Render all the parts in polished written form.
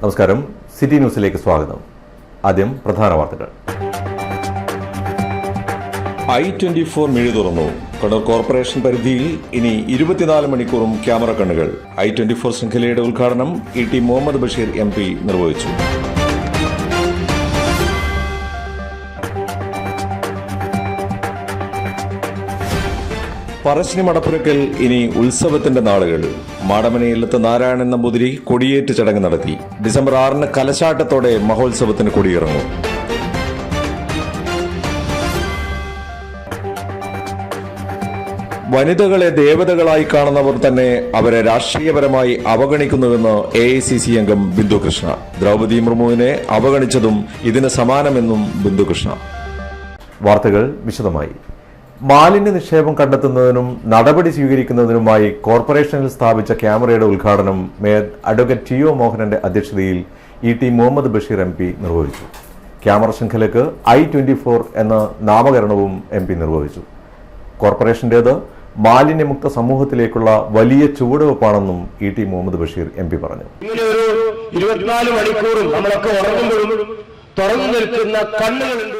നമസ്കാരം, സിറ്റി ന്യൂസിലേക്ക് സ്വാഗതം. ആദ്യം പ്രധാന വാർത്തകൾ. I-24 മിഴി തുറന്നു. കണ്ണൂർ കോർപ്പറേഷൻ പരിധിയിൽ ഇനി 24 മണിക്കൂറും ക്യാമറ കണ്ണുകൾ. I-24 ശൃംഖലയുടെ ഉദ്ഘാടനം ET മുഹമ്മദ് ബഷീർ MP നിർവഹിച്ചു. പറശ്ശിനി മടപ്പുരക്കൽ ഇനി ഉത്സവത്തിന്റെ നാളുകൾ. മാടമനയിലത്ത് നാരായണൻ നമ്പൂതിരി കൊടിയേറ്റ് ചടങ്ങ് നടത്തി. ഡിസംബർ 6 കലശാട്ടത്തോടെ മഹോത്സവത്തിന് കൊടിയിറങ്ങും. വനിതകളെ ദേവതകളായി കാണുന്നവർ തന്നെ അവരെ രാഷ്ട്രീയപരമായി അവഗണിക്കുന്നുവെന്ന് AICC അംഗം ബിന്ദുകൃഷ്ണ. ദ്രൗപദി മുർമുവിനെ അവഗണിച്ചതും ഇതിന് സമാനമെന്നും ബിന്ദുകൃഷ്ണ. വാർത്തകൾ വിശദമായി. മാലിന്യ നിക്ഷേപം കണ്ടെത്തുന്നതിനും നടപടി സ്വീകരിക്കുന്നതിനുമായി കോർപ്പറേഷനിൽ സ്ഥാപിച്ച ക്യാമറയുടെ ഉദ്ഘാടനം മേയർ അഡ്വക്കേറ്റ് TO മോഹനന്റെ അധ്യക്ഷതയിൽ ET മുഹമ്മദ് ബഷീർ MP നിർവഹിച്ചു. ക്യാമറ ശൃംഖലയ്ക്ക് I-24 എന്ന നാമകരണവും MP നിർവഹിച്ചു. കോർപ്പറേഷന്റേത് മാലിന്യമുക്ത സമൂഹത്തിലേക്കുള്ള വലിയ ചുവടുവെപ്പാണെന്നും ET മുഹമ്മദ് ബഷീർ MP പറഞ്ഞു. ഇങ്ങനെ ഒരു 24 മണിക്കൂറും നമ്മളൊക്കെ ഉറങ്ങുമ്പോഴും തുറന്നു നിൽക്കുന്ന കണ്ണുകളുണ്ട്.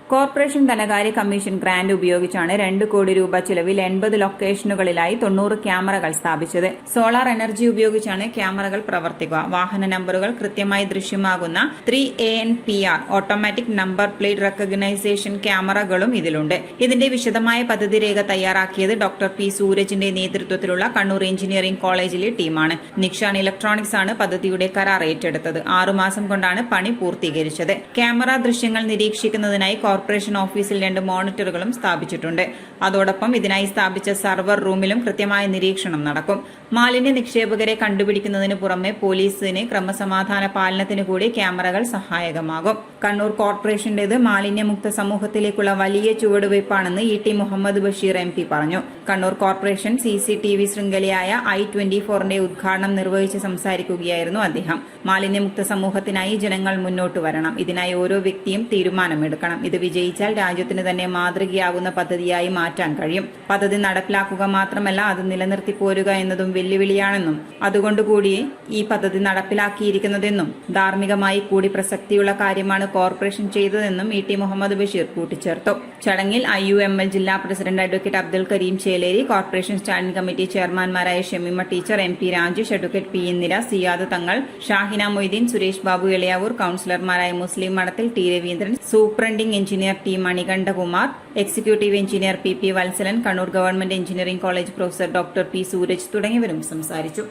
കോർപ്പറേഷൻ ധനകാര്യ കമ്മീഷൻ ഗ്രാന്റ് ഉപയോഗിച്ചാണ് 2 കോടി രൂപ ചിലവിൽ 80 ലൊക്കേഷനുകളിലായി 90 ക്യാമറകൾ സ്ഥാപിച്ചത്. സോളാർ എനർജി ഉപയോഗിച്ചാണ് ക്യാമറകൾ പ്രവർത്തിക്കുക. വാഹന നമ്പറുകൾ കൃത്യമായി ദൃശ്യമാകുന്ന 3ANPR automatic number plate recognition ക്യാമറകളും ഇതിലുണ്ട്. ഇതിന്റെ വിശദമായ പദ്ധതി രേഖ തയ്യാറാക്കിയത് ഡോക്ടർ P. സൂരജിന്റെ നേതൃത്വത്തിലുള്ള കണ്ണൂർ എഞ്ചിനീയറിംഗ് കോളേജിലെ ടീമാണ്. നിക്ഷാൻ ഇലക്ട്രോണിക്സ് ആണ് പദ്ധതിയുടെ കരാർ ഏറ്റെടുത്തത്. 6 മാസം കൊണ്ടാണ് പണി പൂർത്തീകരിച്ചത്. ക്യാമറ ദൃശ്യങ്ങൾ നിരീക്ഷിക്കുന്നതിനായി കോർപ്പറേഷൻ ഓഫീസിൽ 2 മോണിറ്ററുകളും സ്ഥാപിച്ചിട്ടുണ്ട്. അതോടൊപ്പം ഇതിനായി സ്ഥാപിച്ച സർവർ റൂമിലും കൃത്യമായ നിരീക്ഷണം നടക്കും. മാലിന്യ നിക്ഷേപകരെ കണ്ടുപിടിക്കുന്നതിന് പുറമെ പോലീസിന് ക്രമസമാധാന പാലനത്തിന് കൂടി ക്യാമറകൾ സഹായകമാകും. കണ്ണൂർ കോർപ്പറേഷന്റേത് മാലിന്യമുക്ത സമൂഹത്തിലേക്കുള്ള വലിയ ചുവടുവയ്പ്പാണെന്ന് ET മുഹമ്മദ് ബഷീർ MP പറഞ്ഞു. കണ്ണൂർ കോർപ്പറേഷൻ CCTV ശൃംഖലയായ I-24ന്റെ ഉദ്ഘാടനം നിർവഹിച്ച് സംസാരിക്കുകയായിരുന്നു അദ്ദേഹം. മാലിന്യമുക്ത സമൂഹത്തിനായി ജനങ്ങൾ മുന്നോട്ട് വരണം. ഇതിനായി ഓരോ വ്യക്തിയും തീരുമാനമെടുക്കണം. ഇത് വിജയിച്ചാൽ രാജ്യത്തിന് തന്നെ മാതൃകയാകുന്ന പദ്ധതിയായി മാറ്റാൻ കഴിയും. പദ്ധതി നടപ്പിലാക്കുക മാത്രമല്ല, അത് നിലനിർത്തി പോരുക എന്നതും വെല്ലുവിളിയാണെന്നും അതുകൊണ്ടുകൂടി ഈ പദ്ധതി നടപ്പിലാക്കിയിരിക്കുന്നതെന്നും ധാർമ്മികമായി കൂടി പ്രസക്തിയുള്ള കാര്യമാണ് കോർപ്പറേഷൻ ചെയ്തതെന്നും ET മുഹമ്മദ് ബഷീർ കൂട്ടിച്ചേർത്തു. ചടങ്ങിൽ IUML ജില്ലാ president advocate Abdul Karim Cheleri, corporation standing committee ചെയർമാൻമാരായ Shameema teacher, MP Rajesh, advocate P. Indira, Siyad Thangal, Shahina Moideen, Suresh Babu Eliyavoor, കൌൺസിലർമാരായ Muslim Madathil T. Raveendran, superintending engineer T. Manikandakumar, executive engineer PP Vatsalan, Kannur government engineering college professor doctor P. Sooraj തുടങ്ങിയവരും സംസാരിച്ചു.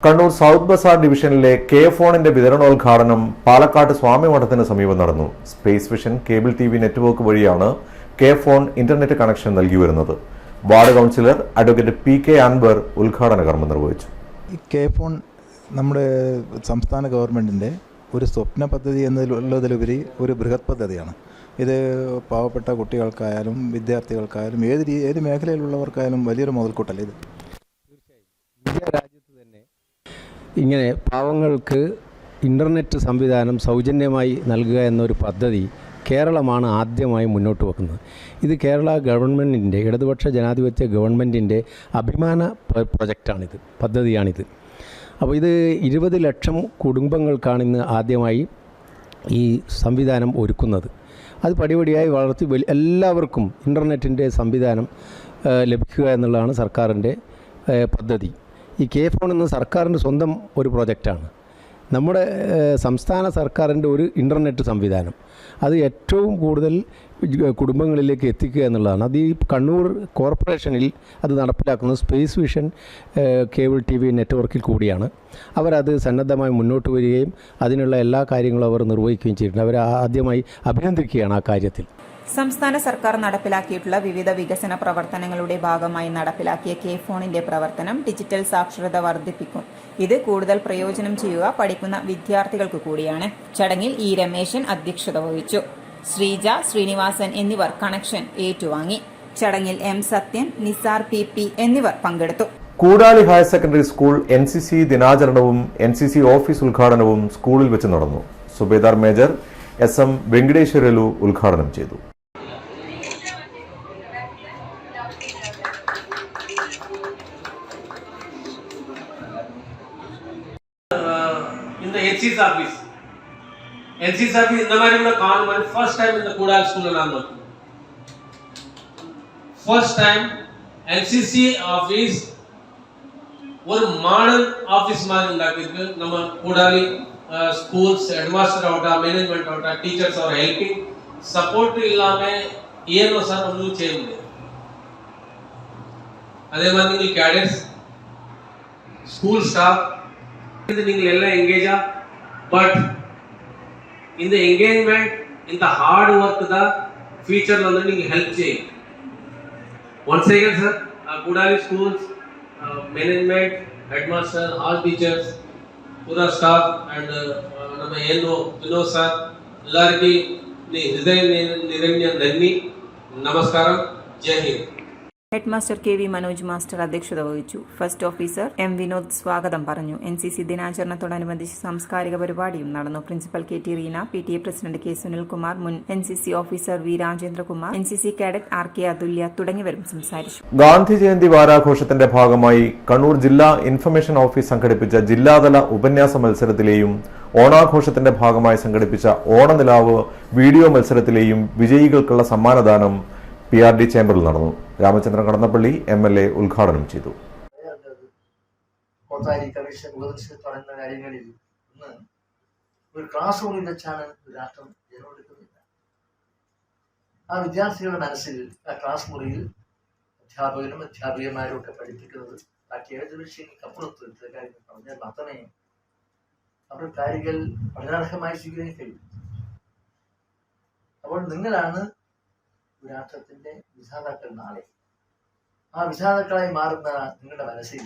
കണ്ണൂർ സൗത്ത് ബസാർ ഡിവിഷനിലെ K-ഫോണിന്റെ വിതരണോദ്ഘാടനം പാലക്കാട് സ്വാമി മഠത്തിന് സമീപം നടന്നു. Space vision cable TV network വഴിയാണ് K-ഫോൺ ഇന്റർനെറ്റ് കണക്ഷൻ നൽകി വരുന്നത്. Ward councillor advocate PK Anwar ഉദ്ഘാടന കർമ്മം നിർവഹിച്ചു. ഈ K-ഫോൺ നമ്മുടെ സംസ്ഥാന ഗവൺമെന്റിന്റെ ഒരു സ്വപ്ന പദ്ധതി എന്നുള്ളതിലുപരി ഒരു ബൃഹത് പദ്ധതിയാണ്. ഇത് പാവപ്പെട്ട കുട്ടികൾക്കായാലും വിദ്യാർത്ഥികൾക്കായാലും ഏത് മേഖലയിലുള്ളവർക്കായാലും വലിയൊരു മുതൽക്കൂട്ടല്ല ഇത്. ഇന്ത്യ രാജ്യത്ത് തന്നെ ഇങ്ങനെ പാവങ്ങൾക്ക് ഇൻ്റർനെറ്റ് സംവിധാനം സൗജന്യമായി നൽകുക എന്നൊരു പദ്ധതി കേരളമാണ് ആദ്യമായി മുന്നോട്ട് വെക്കുന്നത്. ഇത് കേരള ഗവൺമെൻറ്റിൻ്റെ, ഇടതുപക്ഷ ജനാധിപത്യ ഗവൺമെൻറ്റിൻ്റെ അഭിമാന പ്രൊജക്റ്റാണിത്, പദ്ധതിയാണിത്. അപ്പോൾ ഇത് 20 ലക്ഷം കുടുംബങ്ങൾക്കാണ് ഇന്ന് ആദ്യമായി ഈ സംവിധാനം ഒരുക്കുന്നത്. അത് പടിപടിയായി വളർത്തി എല്ലാവർക്കും ഇൻ്റർനെറ്റിൻ്റെ സംവിധാനം ലഭിക്കുക എന്നുള്ളതാണ് സർക്കാരിൻ്റെ പദ്ധതി. ഈ K-ഫോൺ എന്ന സർക്കാരിൻ്റെ സ്വന്തം ഒരു പ്രൊജക്റ്റാണ്. നമ്മുടെ സംസ്ഥാന സർക്കാരിൻ്റെ ഒരു ഇൻ്റർനെറ്റ് സംവിധാനം അത് ഏറ്റവും കൂടുതൽ കുടുംബങ്ങളിലേക്ക് എത്തിക്കുക എന്നുള്ളതാണ്. അത് ഈ കണ്ണൂർ കോർപ്പറേഷനിൽ അത് നടപ്പിലാക്കുന്നത് സ്പേസ് വിഷൻ കേബിൾ TV നെറ്റ്വർക്കിൽ കൂടിയാണ്. അവരത് സന്നദ്ധമായി മുന്നോട്ട് വരികയും അതിനുള്ള എല്ലാ കാര്യങ്ങളും അവർ നിർവഹിക്കുകയും ചെയ്തിട്ടുണ്ട്. അവർ ആദ്യമായി അഭിനന്ദിക്കുകയാണ് ആ കാര്യത്തിൽ. സംസ്ഥാന സർക്കാർ നടപ്പിലാക്കിയിട്ടുള്ള വിവിധ വികസന പ്രവർത്തനങ്ങളുടെ ഭാഗമായി നടപ്പിലാക്കിയ K-ഫോണിന്റെ പ്രവർത്തനം ഡിജിറ്റൽ സാക്ഷരത വർദ്ധിപ്പിക്കും. ഇത് കൂടുതൽ പ്രയോജനം ചെയ്യുക പഠിക്കുന്ന വിദ്യാർത്ഥികൾക്ക് കൂടിയാണ്. ചടങ്ങിൽ E. രമേശൻ അധ്യക്ഷത വഹിച്ചു. ശ്രീജ, ശ്രീനിവാസൻ എന്നിവർ കണക്ഷൻ ഏറ്റുവാങ്ങി. ചടങ്ങിൽ M. സത്യൻ, നിസാർ PP എന്നിവർ പങ്കെടുത്തു. Koodali higher secondary school NCC ദിനാചരണവും NCC office ഉദ്ഘാടനവും സ്കൂളിൽ വെച്ച് നടന്നു. സുബേദാർ മേജർ SM വെങ്കടേശ്വരലു ഉദ്ഘാടനം ചെയ്തു. இந்த NC's office. NC's office இந்த மாதிரி கூட கால் மாதிரி ஃபர்ஸ்ட் டைம் இந்த கூடால் ஸ்கூல்ல நான் நோக்கி ஃபர்ஸ்ட் டைம் NCC ஆபீஸ் ஒரு மாடல் ஆபீஸ் மாதிரி ഉണ്ടാക്കിருக்கு நம்ம கூடாலி ஸ்கூல்ஸ் ஹெட்மாஸ்டர் ஆவட்டா மேனேஜ்மெண்ட் ஆவட்டா டீச்சர்ஸ் ஆர் ஹெல்பிஙಗ್ സപ്പോർട്ട് ഇല്ലാതെ ಏನೋ ಸರ್ ഒന്നും ചെയ്യുന്നില്ല അതേമാതിരി നിങ്ങൾ കാഡറ്റ്സ് സ്കൂൾ സ്റ്റാഫ് ഇത് നിങ്ങൾ എല്ലാം എൻഗേജാ ബട്ട് இந்த என்கேஜ்மெண்ட் இந்த ஹார்ட் ஒர்க் தான் ஃபியூச்சர்ல வந்து நீங்க ஹெல்ப் செய்யும் once again sir Koodali schools management headmaster all teachers पूरा स्टाफ एंड ನಮ್ಮ ಏನು ವಿನೋದ್ ಸರ್ ಎಲ್ಲರಿಗೂ ಹೃದಯ ನಿರಂಜನ ಧನ್ಯವಾದ നമസ്കാരം Jai Hind headmaster KV Manoj master അധ്യക്ഷത വഹിച്ചു. ഫസ്റ്റ് ഓഫീസർ M വിനോദ് സ്വാഗതം പറഞ്ഞു. NCC ദിനാചരണത്തോടനുബന്ധിച്ച് സാംസ്കാരിക പരിപാടിയും നടന്നു. Principal KT Reena, PTA president K Sunilkumar, മുൻ NCC officer V Rajendrakumar, NCC cadet RK അതുല്യ തുടങ്ങിയവരും സംസാരിച്ചു. ഗാന്ധി ജയന്തി വാരാഘോഷത്തിന്റെ ഭാഗമായി കണ്ണൂർ ജില്ലാ ഇൻഫർമേഷൻ ഓഫീസ് സംഘടിപ്പിച്ച ജില്ലാതല ഉപന്യാസ മത്സരത്തിലെയും ഓണാഘോഷത്തിന്റെ ഭാഗമായി സംഘടിപ്പിച്ച ഓണനിലാവ് വീഡിയോ മത്സരത്തിലെയും വിജയികൾക്കുള്ള സമ്മാനദാനം PRD ചേംബറിൽ നടന്നു. രാമചന്ദ്രൻ കടന്നപ്പള്ളി MLA ഉദ്ഘാടനം ചെയ്തു. കമ്മീഷൻ പറയുന്ന കാര്യങ്ങളിൽ ഒന്ന് ഒരു ക്ലാസ് റൂമിൽ വെച്ചാണ് രാഷ്ട്രം ജനമെടുക്കുന്നില്ല. ആ വിദ്യാർത്ഥികളുടെ മനസ്സിൽ ആ ക്ലാസ് മുറിയിൽ അധ്യാപകരും അധ്യാപികമാരും ഒക്കെ പഠിപ്പിക്കുന്നത് ബാക്കി ഏത് വിഷയങ്ങൾക്കപ്പുറത്ത് ചില കാര്യങ്ങൾ പറഞ്ഞാൽ മാത്രമേ അവർ കാര്യങ്ങൾ പഠനാർഹമായി സ്വീകരിക്കാൻ കഴിയും. അപ്പോൾ നിങ്ങളാണ് രാഷ്ട്രത്തിന്റെ വിധാതാക്കൾ. നാളെ ആ വിധാതാക്കളായി മാറുന്ന നിങ്ങളുടെ മനസ്സിൽ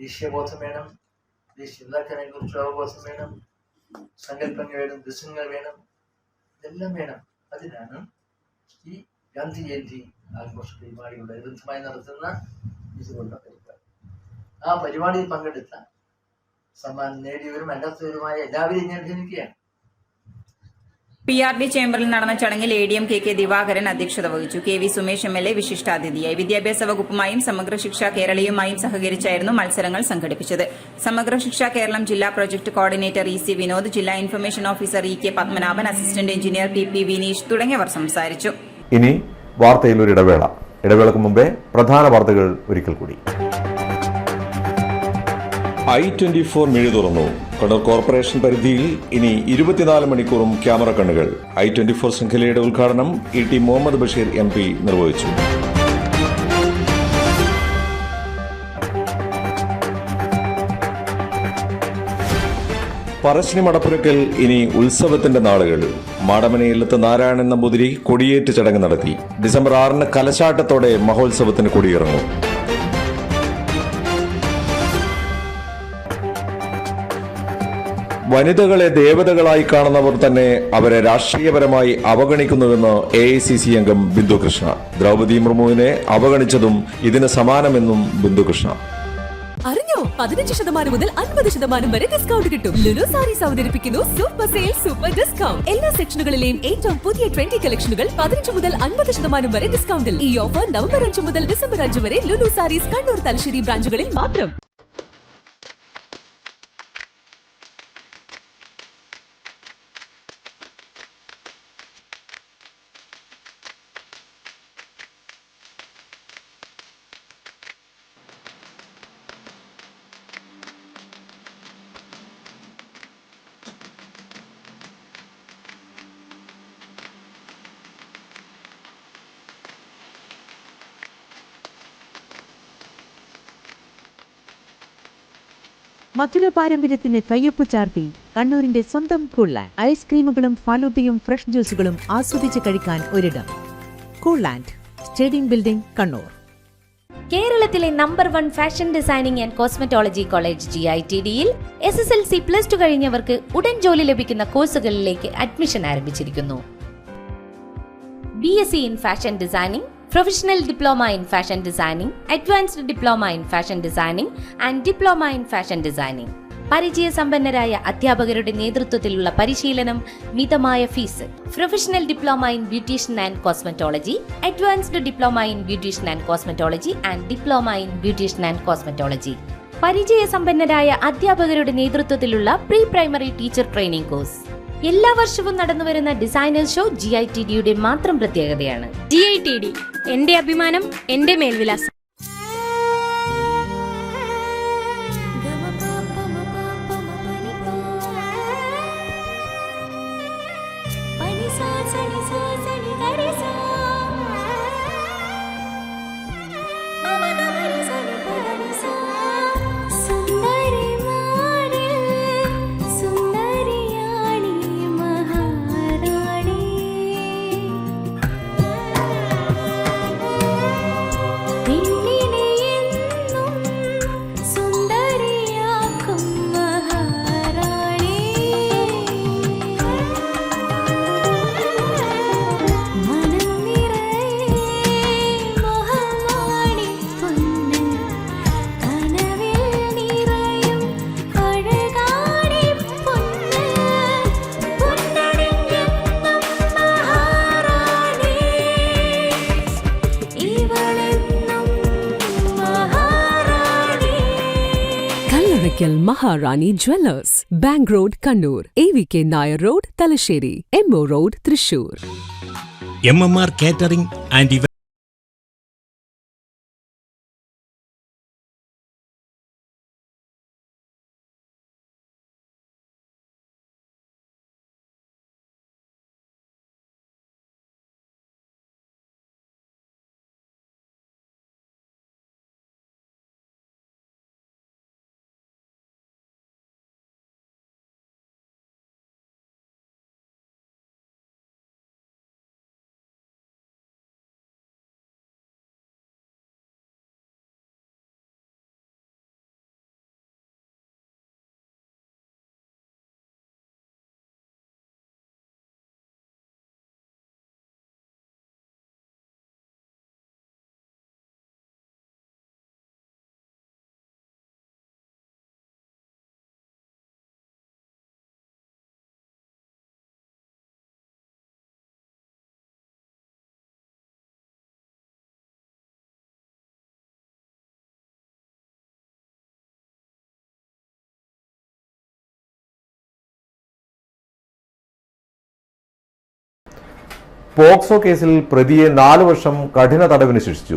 ദേശീയബോധം വേണം, ദേശീയ നേതാക്കളെ കുറിച്ചുള്ള അവബോധം വേണം, സങ്കല്പങ്ങൾ വേണം, ദൃശ്യങ്ങൾ വേണം, ഇതെല്ലാം വേണം. അതിനാണ് ഈ ഗാന്ധി ജയന്തി ആഘോഷ പരിപാടിയുടെ ബന്ധമായി നടത്തുന്ന ഇതുകൊണ്ട പരിപാടി. ആ പരിപാടിയിൽ പങ്കെടുത്ത സമ്മാനം നേടിയവരും അല്ലാത്തവരുമായ എല്ലാവരെയും ഞാൻ ക്ഷണിക്കുകയാണ്. PRD ചേംബറിൽ നടന്ന ചടങ്ങിൽ ADM KK ദിവാകരൻ അധ്യക്ഷത വഹിച്ചു. KV Sumesh MLA വിശിഷ്ടാതിഥിയായി. വിദ്യാഭ്യാസ വകുപ്പുമായും സമഗ്ര ശിക്ഷ കേരളയുമായും സഹകരിച്ചായിരുന്നു മത്സരങ്ങൾ സംഘടിപ്പിച്ചത്. സമഗ്ര ശിക്ഷ കേരളം ജില്ലാ പ്രൊജക്ട് കോർഡിനേറ്റർ EC വിനോദ്, ജില്ലാ information officer EK Padmanabhan, assistant engineer PP Vineesh തുടങ്ങിയവർ സംസാരിച്ചു. ഇനി വാർത്തയിൽ ഒരു ഇടവേള. ഇടവേളക്ക് മുമ്പേ പ്രധാന വാർത്തകൾ ഒരിക്കൽ കൂടി. I-24 മിഴി തുറന്നു. കണ്ണൂർ കോർപ്പറേഷൻ പരിധിയിൽ ഇനി 24 മണിക്കൂറും ക്യാമറ കണ്ണുകൾ. I-24 ശൃംഖലയുടെ ഉദ്ഘാടനം ET മുഹമ്മദ് ബഷീർ MP നിർവഹിച്ചു. പറശ്ശിനി മടപ്പുരക്കൽ ഇനി ഉത്സവത്തിന്റെ നാളുകൾ. മാടമനയിലത്ത് നാരായണൻ നമ്പൂതിരി കൊടിയേറ്റ് ചടങ്ങ് നടത്തി. ഡിസംബർ 6 കലശാട്ടത്തോടെ മഹോത്സവത്തിന് കൊടിയിറങ്ങും. വനിതകളെ ദേവതകളായി കാണുന്നവർ തന്നെ അവരെ രാഷ്ട്രീയപരമായി അവഗണിക്കുന്നുവെന്ന് AICC അംഗം ബിന്ദു കൃഷ്ണ. ദ്രൗപദി മുർമുവിനെ അവഗണിച്ചതും ഇതിന് സമാനമെന്നും ബിന്ദു കൃഷ്ണ. അറിഞ്ഞോ 15% മുതൽ 50% വരെ ഡിസ്കൗണ്ട് കിട്ടും. ലുലു സാരീസ് അവതരിപ്പിക്കുന്നു സൂപ്പർ സെയിൽ സൂപ്പർ ഡിസ്കൗണ്ട്. എല്ലാ സെക്ഷനുകളിലെയും ഏറ്റവും പുതിയ ട്രെൻഡി കളക്ഷനുകൾ 15 മുതൽ 50% വരെ ഡിസ്കൗണ്ടിൽ. ഈ ഓഫർ നവംബർ 5 മുതൽ ഡിസംബർ 5 വരെ ലുലു സാരീസ് കണ്ണൂർ തലശ്ശേരി ബ്രാഞ്ചുകളിൽ മാത്രം. മധുര പാരമ്പര്യത്തിന് കയ്യൊപ്പ് ചാർത്തി കണ്ണൂരിന്റെ സ്വന്തം കൂൾലാൻഡ്. ഐസ്ക്രീമുകളും ഫാലൂദയും ഫ്രഷ് ജ്യൂസുകളും ആസ്വദിച്ച് കഴിക്കാൻ ഒരിടം. Coolland, stadium building, Kannur. കേരളത്തിലെ number 1 fashion designing and cosmetology college GITDയിൽ SSLC+2 കഴിഞ്ഞവർക്ക് ഉടൻ ജോലി ലഭിക്കുന്ന കോഴ്സുകളിലേക്ക് അഡ്മിഷൻ ആരംഭിച്ചിരിക്കുന്നു. BSc in fashion designing, Professional Diploma in Fashion Designing, Advanced Diploma in Fashion Designing and Diploma in Fashion Designing. പരിചയസമ്പന്നരായ അധ്യാപകരുടെ നേതൃത്വത്തിലുള്ള പരിശീലനം, മിതമായ fees. Professional diploma in beautician and cosmetology, advanced diploma in beautician and cosmetology and diploma in beautician and cosmetology. പരിചയസമ്പന്നരായ അധ്യാപകരുടെ നേതൃത്വത്തിലുള്ള pre primary teacher training course. എല്ലാ വർഷവും നടന്നുവരുന്ന ഡിസൈനേഴ്സ് ഷോ GITD മാത്രം പ്രത്യേകതയാണ്. GITD എന്റെ അഭിമാനം, എന്റെ മേൽവിലാസം. Maharani Jewellers, Bank Road, Kannur, AVK Nair Road, Talasheri, MO Road, Thrissur. MMR Catering and Event. POCSO കേസിൽ പ്രതിയെ 4 വർഷം കഠിന തടവിന് ശിക്ഷിച്ചു.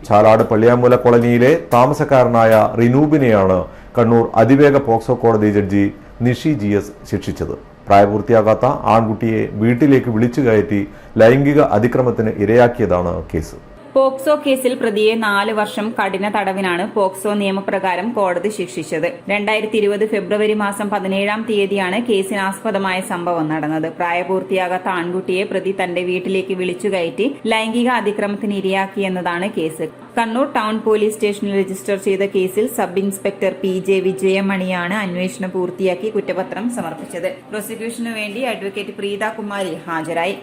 ചാലാട് പള്ളിയാമൂല കോളനിയിലെ താമസക്കാരനായ റിനൂബിനെയാണ് കണ്ണൂർ അതിവേഗ പോക്സോ കോടതി ജഡ്ജി നിഷി GS ശിക്ഷിച്ചത്. പ്രായപൂർത്തിയാകാത്ത ആൺകുട്ടിയെ വീട്ടിലേക്ക് വിളിച്ചു കയറ്റി ലൈംഗിക അതിക്രമത്തിന് ഇരയാക്കിയതാണ് കേസ്. പോക്സോ കേസിൽ പ്രതിയെ 4 വർഷം കഠിന തടവിനാണ് പോക്സോ നിയമപ്രകാരം കോടതി ശിക്ഷിച്ചത്. 2020 ഫെബ്രുവരി മാസം 17-ാം തീയതിയാണ് കേസിനാസ്പദമായ സംഭവം നടന്നത്. പ്രായപൂർത്തിയാകാത്ത ആൺകുട്ടിയെ പ്രതി തന്റെ വീട്ടിലേക്ക് വിളിച്ചു കയറ്റി ലൈംഗിക അതിക്രമത്തിന് ഇരയാക്കിയെന്നതാണ് കേസ്. കണ്ണൂർ ടൗൺ പോലീസ് സ്റ്റേഷനിൽ രജിസ്റ്റർ ചെയ്ത കേസിൽ സബ് ഇൻസ്പെക്ടർ PJ വിജയമണിയാണ് അന്വേഷണം പൂർത്തിയാക്കി കുറ്റപത്രം സമർപ്പിച്ചത്. പ്രോസിക്യൂഷനു വേണ്ടി അഡ്വക്കേറ്റ് പ്രീത കുമാരി ഹാജരായി.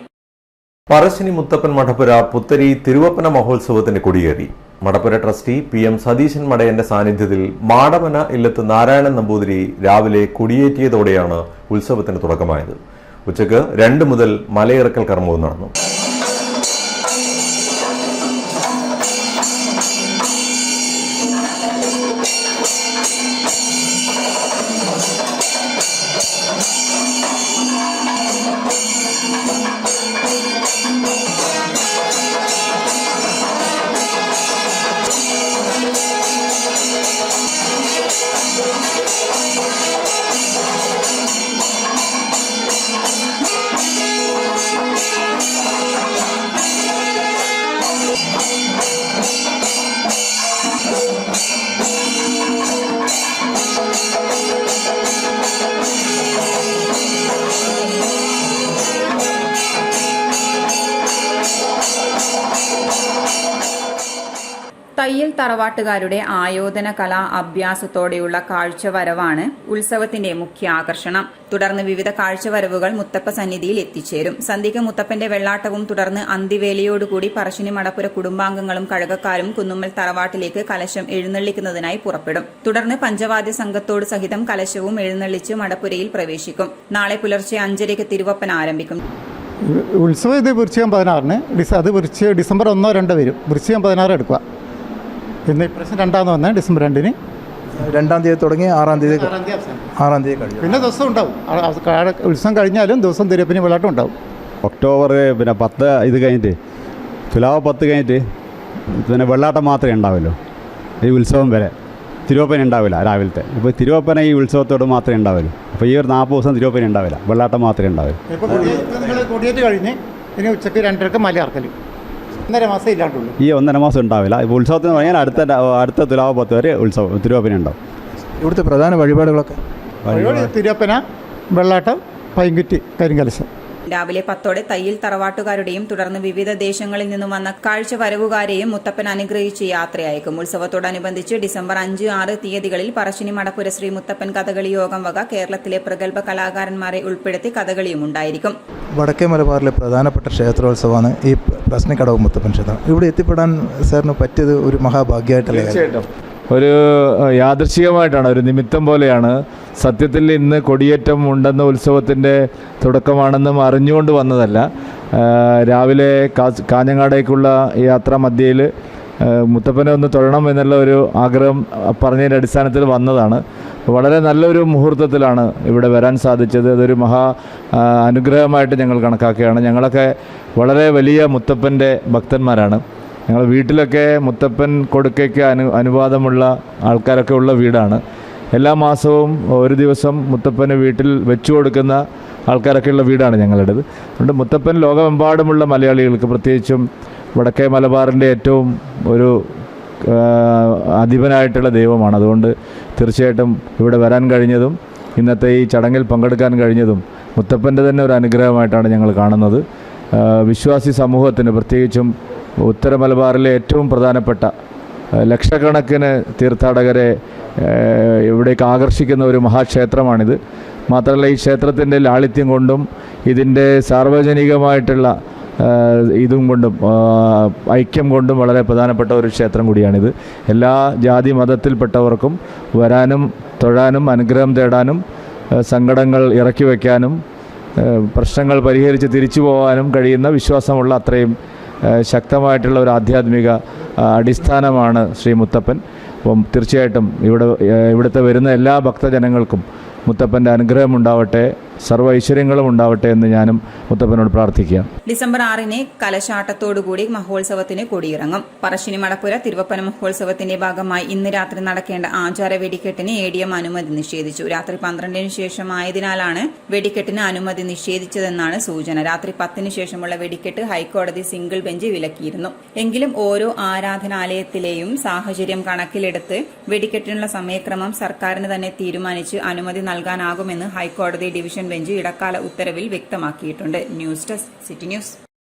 പറശ്ശിനി മുത്തപ്പൻ മഠപ്പുര പുത്തരി തിരുവപ്പന മഹോത്സവത്തിന് കൊടിയേറി. മഠപ്പുര ട്രസ്റ്റി PM സതീശൻ മടയന്റെ സാന്നിധ്യത്തിൽ മാടമന ഇല്ലത്ത് നാരായണൻ നമ്പൂതിരി രാവിലെ കൊടിയേറ്റിയതോടെയാണ് ഉത്സവത്തിന് തുടക്കമായത്. ഉച്ചയ്ക്ക് 2 മുതൽ മലയിറക്കൽ കർമ്മവും നടന്നു. തയ്യൽ തറവാട്ടുകാരുടെ ആയോധന കലാ അഭ്യാസത്തോടെയുള്ള കാഴ്ചവരവാണ് ഉത്സവത്തിന്റെ മുഖ്യ ആകർഷണം. തുടർന്ന് വിവിധ കാഴ്ചവരവുകൾ മുത്തപ്പ സന്നിധിയിൽ എത്തിച്ചേരും. സന്ധ്യയ്ക്ക് മുത്തപ്പന്റെ വെള്ളാട്ടവും തുടർന്ന് അന്തിവേലയോടുകൂടി പറശ്ശിനി മടപ്പുര കുടുംബാംഗങ്ങളും കഴകക്കാരും കുന്നുമ്മൽ തറവാട്ടിലേക്ക് കലശം എഴുന്നള്ളിക്കുന്നതിനായി പുറപ്പെടും. തുടർന്ന് പഞ്ചവാദ്യ സംഘത്തോട് സഹിതം കലശവും എഴുന്നള്ളിച്ച് മടപ്പുരയിൽ പ്രവേശിക്കും. നാളെ പുലർച്ചെ 5:30 തിരുവപ്പന ആരംഭിക്കും. ഉത്സവം ഇത് വൃശ്ചികം 16-ന്, അത് ഡിസംബർ 1-2 വരും. വൃശ്ചികം 16 എടുക്കുക. ഇന്ന് ഇപ്രാവശ്യം 2-ാന്ന് വന്നത് ഡിസംബർ 2-ന് 2-ാം തീയതി തുടങ്ങി 6-ാം തീയതി കഴിയും. പിന്നെ ദിവസം ഉണ്ടാവും. ഉത്സവം കഴിഞ്ഞാലും ദിവസം തിരുവപ്പനി വെള്ളാട്ടം ഉണ്ടാവും. ഒക്ടോബർ 10 ഇത് കഴിഞ്ഞിട്ട് തുലാവ് 10 കഴിഞ്ഞിട്ട് പിന്നെ വെള്ളാട്ടം മാത്രമേ ഉണ്ടാവുമല്ലോ ഈ ഉത്സവം വരെ. തിരുവപ്പന ഉണ്ടാവില്ല രാവിലത്തെ. ഇപ്പോൾ തിരുവപ്പന ഈ ഉത്സവത്തോട് മാത്രമേ ഉണ്ടാവുള്ളൂ. അപ്പോൾ ഈ ഒരു 40 ദിവസം തിരുവപ്പന ഉണ്ടാവില്ല, വെള്ളാട്ടം മാത്രമേ ഉണ്ടാവുള്ളൂ. ഇപ്പോൾ നിങ്ങൾ കൊടിയേറ്റ് കഴിഞ്ഞ് ഇനി ഉച്ചയ്ക്ക് 2:30 മല ഇറക്കൽ 1.5 മാസം ഇല്ലാണ്ടുള്ളൂ. ഈ 1.5 മാസം ഉണ്ടാവില്ല. ഇപ്പോൾ ഉത്സവത്തിന് പറഞ്ഞാൽ അടുത്ത തുലാവ് 10 വരെ ഉത്സവം തിരുവപ്പന ഉണ്ടാവും. ഇവിടുത്തെ പ്രധാന വഴിപാടുകളൊക്കെ തിരുവപ്പന, വെള്ളാട്ടം, പൈങ്കുറ്റി, കരിങ്കലശം. രാവിലെ 10 തയ്യിൽ തറവാട്ടുകാരുടെയും തുടർന്ന് വിവിധ ദേശങ്ങളിൽ നിന്നും വന്ന കാഴ്ച വരവുകാരെയും മുത്തപ്പൻ അനുഗ്രഹിച്ച് യാത്രയയക്കും. ഉത്സവത്തോടനുബന്ധിച്ച് ഡിസംബർ 5, 6 തീയതികളിൽ പറശ്ശിനി മടപ്പുര ശ്രീ മുത്തപ്പൻ കഥകളി യോഗം വക കേരളത്തിലെ പ്രഗത്ഭ കലാകാരന്മാരെ ഉൾപ്പെടുത്തി കഥകളിയും ഉണ്ടായിരിക്കും. വടക്കേ മലബാറിലെ പ്രധാനപ്പെട്ട ക്ഷേത്രോത്സവമാണ് ഈ പ്രശ്നിക്കടവ് മുത്തപ്പൻ ക്ഷേത്രം. ഇവിടെ എത്തിപ്പെടാൻ സാറിന് പറ്റിയത് ഒരു മഹാഭാഗ്യമായിട്ടല്ലേ? തീർച്ചയായിട്ടും ഒരു യാദൃശ്ചികമായിട്ടാണ്, ഒരു നിമിത്തം പോലെയാണ്. സത്യത്തിൽ ഇന്ന് കൊടിയേറ്റം ഉണ്ടെന്ന ഉത്സവത്തിൻ്റെ തുടക്കമാണെന്നും അറിഞ്ഞുകൊണ്ട് വന്നതല്ല. രാവിലെ കാഞ്ഞങ്ങാടേക്കുള്ള യാത്രാ മധ്യയിൽ മുത്തപ്പനെ ഒന്ന് തൊഴണം എന്നുള്ള ഒരു ആഗ്രഹം പറഞ്ഞതിൻ്റെ അടിസ്ഥാനത്തിൽ വന്നതാണ്. വളരെ നല്ലൊരു മുഹൂർത്തത്തിലാണ് ഇവിടെ വരാൻ സാധിച്ചത്. അതൊരു മഹാ അനുഗ്രഹമായിട്ട് ഞങ്ങൾ കണക്കാക്കുകയാണ്. ഞങ്ങളൊക്കെ വളരെ വലിയ മുത്തപ്പൻ്റെ ഭക്തന്മാരാണ്. ഞങ്ങൾ വീട്ടിലൊക്കെ മുത്തപ്പൻ കൊടുക്കയ്ക്ക് അനുവാദമുള്ള ആൾക്കാരൊക്കെ ഉള്ള വീടാണ്. എല്ലാ മാസവും ഒരു ദിവസം മുത്തപ്പന് വീട്ടിൽ വെച്ചു കൊടുക്കുന്ന ആൾക്കാരൊക്കെയുള്ള വീടാണ് ഞങ്ങളുടേത്. അതുകൊണ്ട് മുത്തപ്പൻ ലോകമെമ്പാടുമുള്ള മലയാളികൾക്ക്, പ്രത്യേകിച്ചും വടക്കേ മലബാറിൻ്റെ ഏറ്റവും ഒരു അധിപനായിട്ടുള്ള ദൈവമാണ്. അതുകൊണ്ട് തീർച്ചയായിട്ടും ഇവിടെ വരാൻ കഴിഞ്ഞതും ഇന്നത്തെ ഈ ചടങ്ങിൽ പങ്കെടുക്കാൻ കഴിഞ്ഞതും മുത്തപ്പൻ്റെ തന്നെ ഒരു അനുഗ്രഹമായിട്ടാണ് ഞങ്ങൾ കാണുന്നത്. വിശ്വാസി സമൂഹത്തിന്, പ്രത്യേകിച്ചും ഉത്തര മലബാറിലെ ഏറ്റവും പ്രധാനപ്പെട്ട ലക്ഷക്കണക്കിന് തീർത്ഥാടകരെ ഇവിടേക്ക് ആകർഷിക്കുന്ന ഒരു മഹാക്ഷേത്രമാണിത്. മാത്രമല്ല ഈ ക്ഷേത്രത്തിൻ്റെ ലാളിത്യം കൊണ്ടും ഇതിൻ്റെ സാർവജനികമായിട്ടുള്ള ഇതും കൊണ്ടും ഐക്യം കൊണ്ടും വളരെ പ്രധാനപ്പെട്ട ഒരു ക്ഷേത്രം കൂടിയാണിത്. എല്ലാ ജാതി മതത്തിൽപ്പെട്ടവർക്കും വരാനും തൊഴാനും അനുഗ്രഹം തേടാനും സങ്കടങ്ങൾ ഇറക്കി വയ്ക്കാനും പ്രശ്നങ്ങൾ പരിഹരിച്ച് തിരിച്ചു പോകാനും കഴിയുന്ന വിശ്വാസമുള്ള അത്രയും ശക്തമായിട്ടുള്ള ഒരു ആധ്യാത്മിക അടിസ്ഥാനമാണ് ശ്രീ മുത്തപ്പൻ. അപ്പം തീർച്ചയായിട്ടും ഇവിടുത്തെ വരുന്ന എല്ലാ ഭക്തജനങ്ങൾക്കും മുത്തപ്പൻ്റെ അനുഗ്രഹം ഉണ്ടാവട്ടെ, സർവ്വ ഐശ്വര്യങ്ങളും ഉണ്ടാവട്ടെ എന്ന് ഞാനും മുത്തപ്പനോട് പ്രാർത്ഥിക്കുകയാണ്. ഡിസംബർ 6 കലശാട്ടത്തോടുകൂടി മഹോത്സവത്തിന് കൊടിയിറങ്ങും. പറശ്ശിനി മടപ്പുര തിരുവപ്പന മഹോത്സവത്തിന്റെ ഭാഗമായി ഇന്ന് രാത്രി നടക്കേണ്ട ആചാര വെടിക്കെട്ടിന് ADM അനുമതി നിഷേധിച്ചു. രാത്രി 12 ശേഷം ആയതിനാലാണ് വെടിക്കെട്ടിന് അനുമതി നിഷേധിച്ചതെന്നാണ് സൂചന. രാത്രി 10 ശേഷമുള്ള വെടിക്കെട്ട് ഹൈക്കോടതി സിംഗിൾ ബെഞ്ച് വിലക്കിയിരുന്നു. എങ്കിലും ഓരോ ആരാധനാലയത്തിലെയും സാഹചര്യം കണക്കിലെടുത്ത് വെടിക്കെട്ടിനുള്ള സമയക്രമം സർക്കാരിന് തന്നെ തീരുമാനിച്ച് അനുമതി നൽകാനാകുമെന്ന് ഹൈക്കോടതി ഡിവിഷൻ ബെഞ്ച് ഇടക്കാല ഉത്തരവിൽ വ്യക്തമാക്കിയിട്ടുണ്ട്. News desk city news.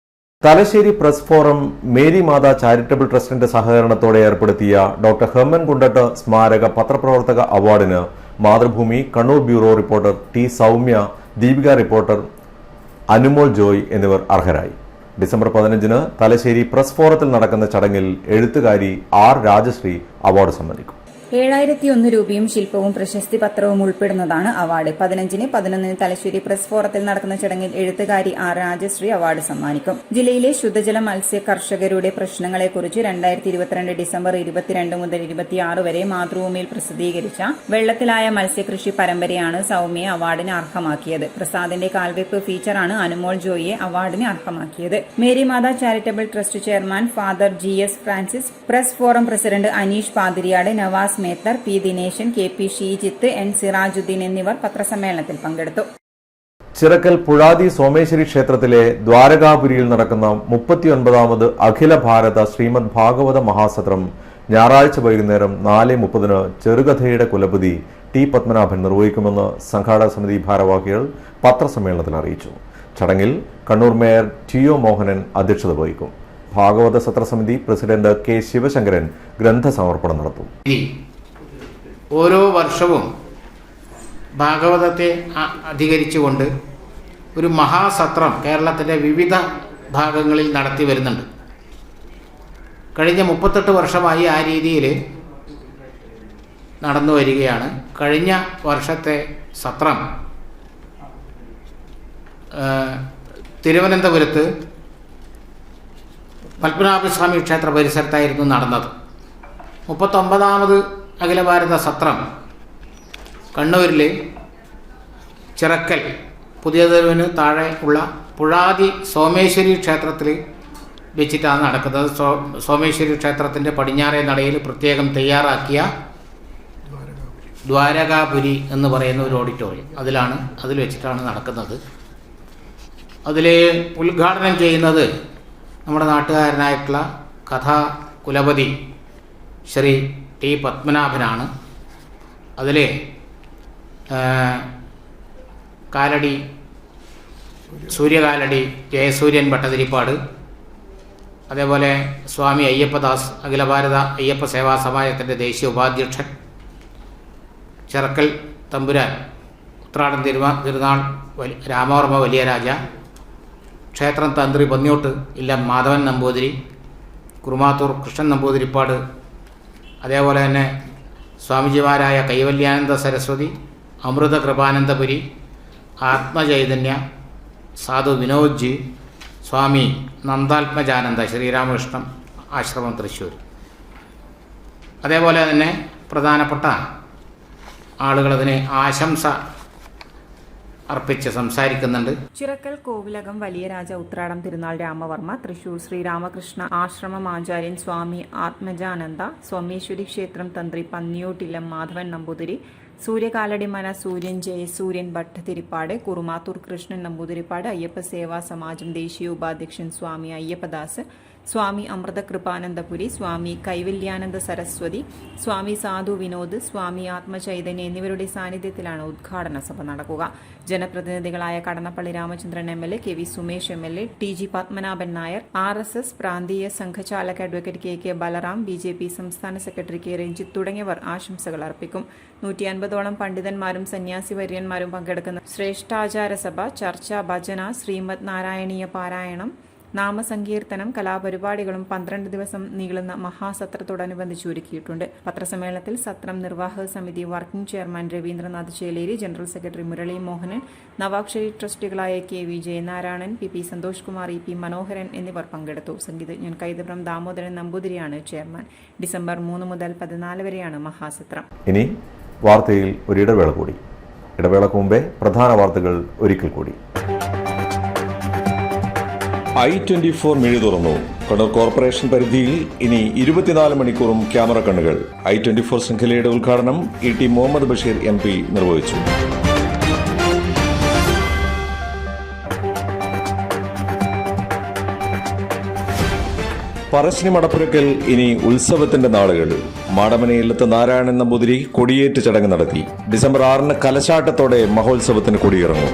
Thalassery press forum Mary Matha charitable ട്രസ്റ്റിന്റെ സഹകരണത്തോടെ ഏർപ്പെടുത്തിയ ഡോക്ടർ ഹെർമൻ കുണ്ടട്ട് സ്മാരക പത്രപ്രവർത്തക അവാർഡിന് Mathrubhumi Kannur bureau reporter T. Soumya, Deepika reporter Anumol Joy എന്നിവർ അർഹരായി. ഡിസംബർ 15 തലശ്ശേരി പ്രസ് ഫോറത്തിൽ നടക്കുന്ന ചടങ്ങിൽ എഴുത്തുകാരി R. രാജശ്രീ അവാർഡ് സമ്മാനിക്കും. 7001 രൂപയും ശില്പവും പ്രശസ്തി പത്രവും ഉൾപ്പെടുന്നതാണ് അവാർഡ്. 15-ന് 11-ന് തലശ്ശേരി പ്രസ് ഫോറത്തിൽ നടക്കുന്ന ചടങ്ങിൽ എഴുത്തുകാരി R. രാജശ്രീ അവാർഡ് സമ്മാനിക്കും. ജില്ലയിലെ ശുദ്ധജല മത്സ്യ കർഷകരുടെ പ്രശ്നങ്ങളെക്കുറിച്ച് 2022 ഡിസംബർ 22 മുതൽ 26 വരെ മാതൃഭൂമിയിൽ പ്രസിദ്ധീകരിച്ച വെള്ളത്തിലായ മത്സ്യകൃഷി പരമ്പരയാണ് സൗമ്യയെ അവാർഡിന് അർഹമാക്കിയത്. പ്രസാദിന്റെ കാൽവെപ്പ് ഫീച്ചറാണ് അനുമോൾ ജോയിയെ അവാർഡിന് അർഹമാക്കിയത്. Mary Matha charitable trust chairman father GS Francis, press forum president Aneesh Pathiriyad, Navas Methar, P. Dineshan, KP Sheejith, N. Sirajuddin എന്നിവർ പത്രസമ്മേളനത്തിൽ പങ്കെടുത്തു. ചിറക്കൽ പുഴാതി സോമേശ്വരി ക്ഷേത്രത്തിലെ ദ്വാരകാപുരിയിൽ നടക്കുന്ന 39ാമത് അഖില ഭാരത ശ്രീമദ് ഭാഗവത മഹാസത്രം ഞായറാഴ്ച വൈകുന്നേരം 4:30-ന് ചെറുകഥയുടെ കുലപതി T. പത്മനാഭൻ നിർവഹിക്കുമെന്ന് സംഘാടക സമിതി ഭാരവാഹികൾ പത്രസമ്മേളനത്തിൽ അറിയിച്ചു. ചടങ്ങിൽ കണ്ണൂർ മേയർ TO മോഹനൻ അധ്യക്ഷത വഹിക്കും. ഭാഗവത സത്രസമിതി പ്രസിഡന്റ് K. ശിവശങ്കരൻ ഗ്രന്ഥസമർപ്പണം നടത്തും. ഓരോ വർഷവും ഭാഗവതത്തെ അധികരിച്ചുകൊണ്ട് ഒരു മഹാസത്രം കേരളത്തിൻ്റെ വിവിധ ഭാഗങ്ങളിൽ നടത്തി വരുന്നുണ്ട്. കഴിഞ്ഞ 38 വർഷമായി ആ രീതിയിൽ നടന്നു വരികയാണ്. കഴിഞ്ഞ വർഷത്തെ സത്രം തിരുവനന്തപുരത്ത് പത്മനാഭസ്വാമി ക്ഷേത്ര പരിസരത്തായിരുന്നു നടന്നത്. 39ാമത് അഖില ഭാരത സത്രം കണ്ണൂരിൽ ചിറക്കൽ പുതിയ തെരുവിന് താഴെ ഉള്ള പുഴാതി സോമേശ്വരി ക്ഷേത്രത്തിൽ വെച്ചിട്ടാണ് നടക്കുന്നത്. സോമേശ്വരി ക്ഷേത്രത്തിൻ്റെ പടിഞ്ഞാറേ നടയിൽ പ്രത്യേകം തയ്യാറാക്കിയ ദ്വാരകാപുരി എന്ന് പറയുന്ന ഒരു ഓഡിറ്റോറിയം അതിൽ വെച്ചിട്ടാണ് നടക്കുന്നത്. അതിൽ ഉദ്ഘാടനം ചെയ്യുന്നത് നമ്മുടെ നാട്ടുകാരനായിട്ടുള്ള കഥാകുലപതി ശ്രീ ടി പത്മനാഭനാണ്. അതിൽ കാലടി സൂര്യകാലടി ജയസൂര്യൻ ഭട്ടതിരിപ്പാട്, അതേപോലെ സ്വാമി അയ്യപ്പദാസ് അഖില ഭാരത അയ്യപ്പ സേവാ സമാജത്തിൻ്റെ ദേശീയ ഉപാധ്യക്ഷൻ, ചിറക്കൽ തമ്പുരാൻ, ഉത്രാടം തിരുനാൾ രാമവർമ്മ വലിയ രാജ, ക്ഷേത്രം തന്ത്രി പന്നിയോട്ട് ഇല്ലം മാധവൻ നമ്പൂതിരി, കുറുമാത്തൂർ കൃഷ്ണൻ നമ്പൂതിരിപ്പാട്, അതേപോലെ തന്നെ സ്വാമിജിമാരായ കൈവല്യാനന്ദ സരസ്വതി, അമൃത കൃപാനന്ദപുരി, ആത്മചൈതന്യ, സാധു വിനോദ്ജി, സ്വാമി നന്ദാത്മജാനന്ദ ശ്രീരാമകൃഷ്ണൻ ആശ്രമം തൃശ്ശൂർ. അതേപോലെ തന്നെ പ്രധാനപ്പെട്ട ആളുകൾ അതിന് ആശംസ അർപ്പിച്ച് സംസാരിക്കുന്നുണ്ട്. ചിറക്കൽ കോവിലകം വലിയ രാജ ഉത്രാടം തിരുനാൾ രാമവർമ്മ, തൃശൂർ ശ്രീരാമകൃഷ്ണ ആശ്രമം ആചാര്യൻ സ്വാമി ആത്മജാനന്ദ, സോമേശ്വരി ക്ഷേത്രം തന്ത്രി പന്നിയോട്ടില്ലം മാധവൻ നമ്പൂതിരി, സൂര്യകാലടിമന സൂര്യൻ ജയസൂര്യൻ ഭട്ടതിരിപ്പാട്, കുറുമാത്തൂർ കൃഷ്ണൻ നമ്പൂതിരിപ്പാട്, അയ്യപ്പ സേവാ സമാജം ദേശീയ ഉപാധ്യക്ഷൻ സ്വാമി അയ്യപ്പദാസ്, സ്വാമി അമൃത കൃപാനന്ദപുരി, സ്വാമി കൈവല്യാനന്ദ സരസ്വതി, സ്വാമി സാധു വിനോദ്, സ്വാമി ആത്മചൈതന്യ എന്നിവരുടെ സാന്നിധ്യത്തിലാണ് ഉദ്ഘാടന സഭ നടക്കുക. ജനപ്രതിനിധികളായ Kadannappalli Ramachandran MLA, KV Sumesh MLA, TG Padmanabhan Nair, RSS പ്രാന്തീയ സംഘചാലക് അഡ്വക്കേറ്റ് KK ബലറാം, BJP സംസ്ഥാന സെക്രട്ടറി K രഞ്ജിത്ത് തുടങ്ങിയവർ ആശംസകൾ അർപ്പിക്കും. 150ഓളം പണ്ഡിതന്മാരും സന്യാസി വര്യന്മാരും പങ്കെടുക്കുന്ന ശ്രേഷ്ഠാചാര സഭ, ചർച്ച, ഭജന, ശ്രീമദ് നാരായണീയ പാരായണം, നാമസങ്കീർത്തനം, കലാപരിപാടികളും 12 ദിവസം നീളുന്ന മഹാസത്രത്തോടനുബന്ധിച്ച് ഒരുക്കിയിട്ടുണ്ട്. പത്രസമ്മേളനത്തിൽ സത്രം നിർവാഹക സമിതി working chairman Ravindranath Cheleri, general secretary Murali Mohanan, Navakshari ട്രസ്റ്റികളായ KV Jayanarayanan, PP Santhosh Kumar, EP Manoharan എന്നിവർ പങ്കെടുത്തു. സംഗീതജ്ഞൻ കൈതപ്രം ദാമോദരൻ നമ്പൂതിരിയാണ് ചെയർമാൻ. ഡിസംബർ 3 മുതൽ 14 വരെയാണ് മഹാസത്രം. ഇനി വാർത്തയിൽ ഒരു ഇടവേള കൂടി. ഇടവേളക്ക് മുമ്പേ പ്രധാന വാർത്തകൾ ഒരിക്കൽ കൂടി. I-24 മിഴി തുറന്നു. കണ്ണൂർ കോർപ്പറേഷൻ പരിധിയിൽ ഇനി 24 മണിക്കൂറും ക്യാമറ കണ്ണുകൾ. I-24 ശൃംഖലയുടെ ഉദ്ഘാടനം ET മുഹമ്മദ് ബഷീർ MP നിർവഹിച്ചു. പറശ്ശിനി മടപ്പുരക്കൽ ഇനി ഉത്സവത്തിന്റെ നാളുകൾ. മാടമനയില്ലത്ത് നാരായണൻ നമ്പൂതിരി കൊടിയേറ്റ് ചടങ്ങ് നടത്തി. ഡിസംബർ 6 കലശാട്ടത്തോടെ മഹോത്സവത്തിന് കൊടിയിറങ്ങും.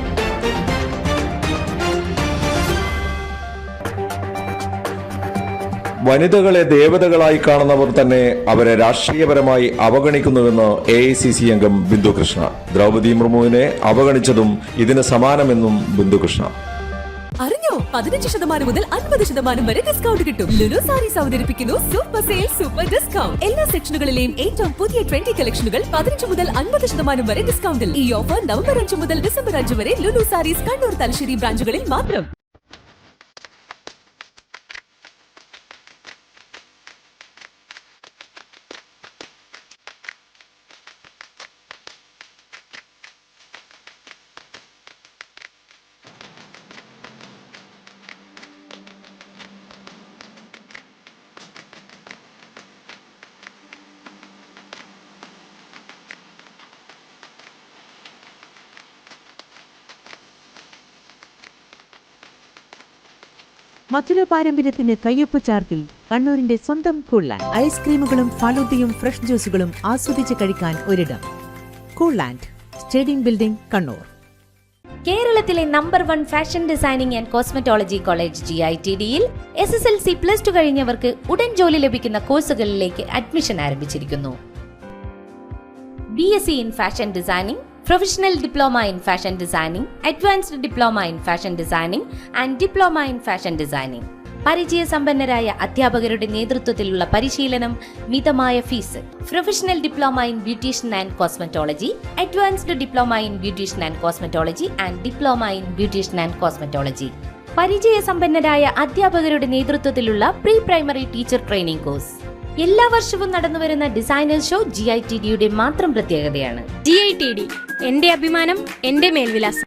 വനിതകളെ ദേവതകളായി കാണുന്നവർ തന്നെ അവരെ രാഷ്ട്രീയപരമായി അവഗണിക്കുന്നുവെന്ന് AICC അംഗം ബിന്ദുകൃഷ്ണ. ദ്രൗപദി മുർമുവിനെ അവഗണിച്ചതും ഇതിന് സമാനമെന്നും ബിന്ദുകൃഷ്ണ. അറിഞ്ഞോ 15% മുതൽ 50% വരെ ഡിസ്കൗണ്ട് കിട്ടും. ലുലു സാരീസ് അവതരിപ്പിക്കുന്നു സൂപ്പർ സെയിൽ സൂപ്പർ ഡിസ്കൗണ്ട്. എല്ലാ സെക്ഷനുകളിലെയും ഏറ്റവും പുതിയ 20 കളക്ഷനുകൾ 15 മുതൽ 50% വരെ ഡിസ്കൗണ്ടിൽ. ഈ ഓഫർ നവംബർ 5 മുതൽ ഡിസംബർ 5 വരെ ലുലു സാരീസ് കണ്ണൂർ തലശ്ശേരി ബ്രാഞ്ചുകളിൽ മാത്രം. മധുര പാരമ്പര്യത്തിന് കയ്യൊപ്പ് ചാർത്തി കണ്ണൂരിന്റെ സ്വന്തം കൂൾലാൻഡ്. ഐസ്ക്രീമുകളും ഫലൂദയും ഫ്രഷ് ജ്യൂസുകളും ആസ്വദിച്ച് കഴിക്കാൻ ഒരിടം. Coolland, stadium building, Kannur. കേരളത്തിലെ number 1 fashion designing and cosmetology college GITDയിൽ SSLC +2 കഴിഞ്ഞവർക്ക് ഉടൻ ജോലി ലഭിക്കുന്ന കോഴ്സുകളിലേക്ക് അഡ്മിഷൻ ആരംഭിച്ചിരിക്കുന്നു. BSc in Fashion Designing, Professional Diploma in Fashion Designing, Advanced Diploma in Fashion Designing and Diploma in Fashion Designing. പരിചയസമ്പന്നരായ അധ്യാപകരുടെ നേതൃത്വത്തിലുള്ള പരിശീലനം, മിതമായ fees. Professional diploma in beautician and cosmetology, advanced diploma in beautician and cosmetology and diploma in beautician and cosmetology. പരിചയസമ്പന്നരായ അധ്യാപകരുടെ നേതൃത്വത്തിലുള്ള pre primary teacher training course. എല്ലാ വർഷവും നടന്നുവരുന്ന ഡിസൈനേഴ്സ് ഷോ GITD മാത്രം പ്രത്യേകതയാണ്. GITD എന്റെ അഭിമാനം, എന്റെ മേൽവിലാസം.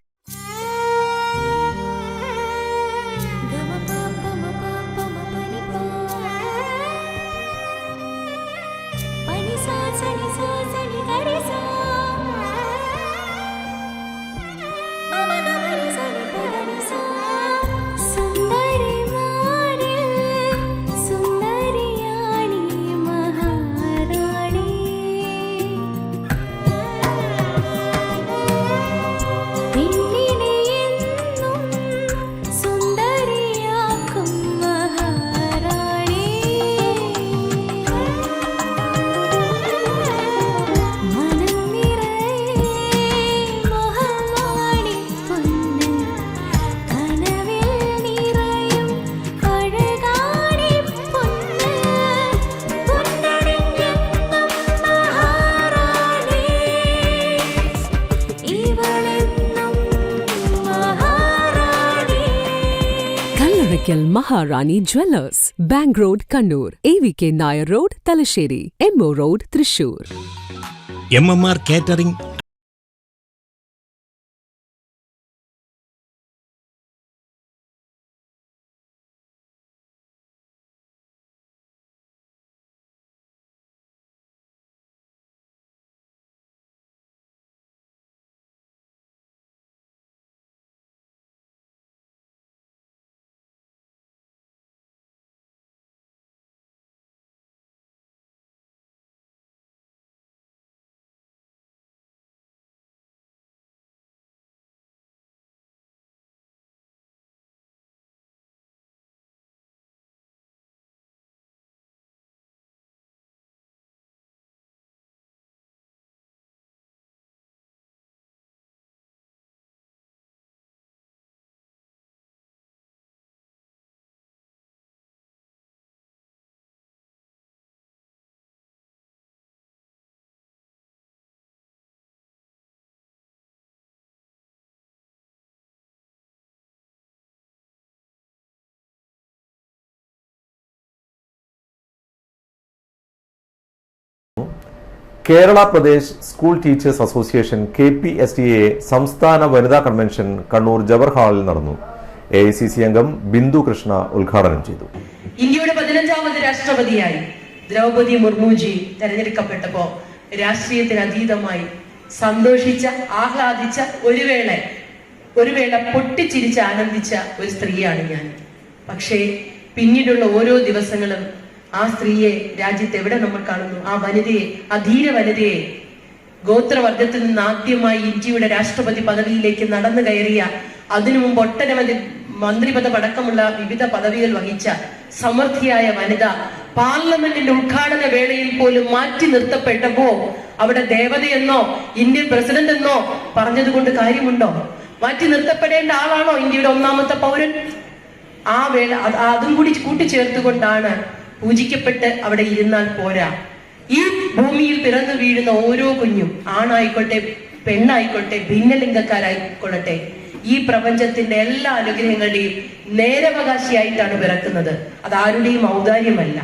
Maharani Jewellers, Bank Road, Kannur, AVK Nair Road, Talasheri, MO Road, Thrissur. MMR Catering Kerala Pradesh school teachers association KPSTA സംസ്ഥാന വനിതാ കൺവെൻഷൻ കണ്ണൂർ ജവഹർ ഹാളിൽ നടന്നു. AICC അംഗം ബിന്ദു കൃഷ്ണ ഉദ്ഘാടനം ചെയ്തു. ഇന്ത്യയുടെ 15ാമത് രാഷ്ട്രപതിയായി ദ്രൗപദി മുർമുജി തെരഞ്ഞെടുക്കപ്പെട്ടപ്പോൾ രാഷ്ട്രീയത്തിന് അതീതമായി സന്തോഷിച്ച, ആഹ്ലാദിച്ച, ഒരു വേള പൊട്ടിച്ചിരിച്ച് ആനന്ദിച്ച ഒരു സ്ത്രീയാണ് ഞാൻ. പക്ഷേ പിന്നീടുള്ള ഓരോ ദിവസങ്ങളും ആ സ്ത്രീയെ രാജ്യത്ത് എവിടെ നമ്മൾ കാണുന്നു? ആ വനിതയെ, ആ ധീര വനിതയെ, ഗോത്രവർഗത്തിൽ നിന്ന് ആദ്യമായി ഇന്ത്യയുടെ രാഷ്ട്രപതി പദവിയിലേക്ക് നടന്നു കയറിയ, അതിനു മുമ്പ് ഒട്ടനവധി മന്ത്രിപദം അടക്കമുള്ള വിവിധ പദവികൾ വഹിച്ച സമർത്ഥിയായ വനിത പാർലമെന്റിന്റെ ഉദ്ഘാടന വേളയിൽ പോലും മാറ്റി നിർത്തപ്പെട്ടപ്പോ അവിടെ ദേവതയെന്നോ ഇന്ത്യൻ പ്രസിഡന്റ് എന്നോ പറഞ്ഞതുകൊണ്ട് കാര്യമുണ്ടോ? മാറ്റി നിർത്തപ്പെടേണ്ട ആളാണോ ഇന്ത്യയുടെ 1ാമത്തെ പൗരൻ? ആ വേള അതും കൂടി കൂട്ടിച്ചേർത്തുകൊണ്ടാണ് പൂജിക്കപ്പെട്ട് അവിടെ ഇരുന്നാൽ പോരാ. ഈ ഭൂമിയിൽ പിറന്നു വീഴുന്ന ഓരോ കുഞ്ഞും, ആണായിക്കോട്ടെ പെണ്ണായിക്കോട്ടെ ഭിന്നലിംഗക്കാരായിക്കൊള്ളട്ടെ, ഈ പ്രപഞ്ചത്തിന്റെ എല്ലാ അനുഗ്രഹങ്ങളുടെയും നേരവകാശിയായിട്ടാണ് പിറക്കുന്നത്. അതാരുടെയും ഔദാര്യമല്ല.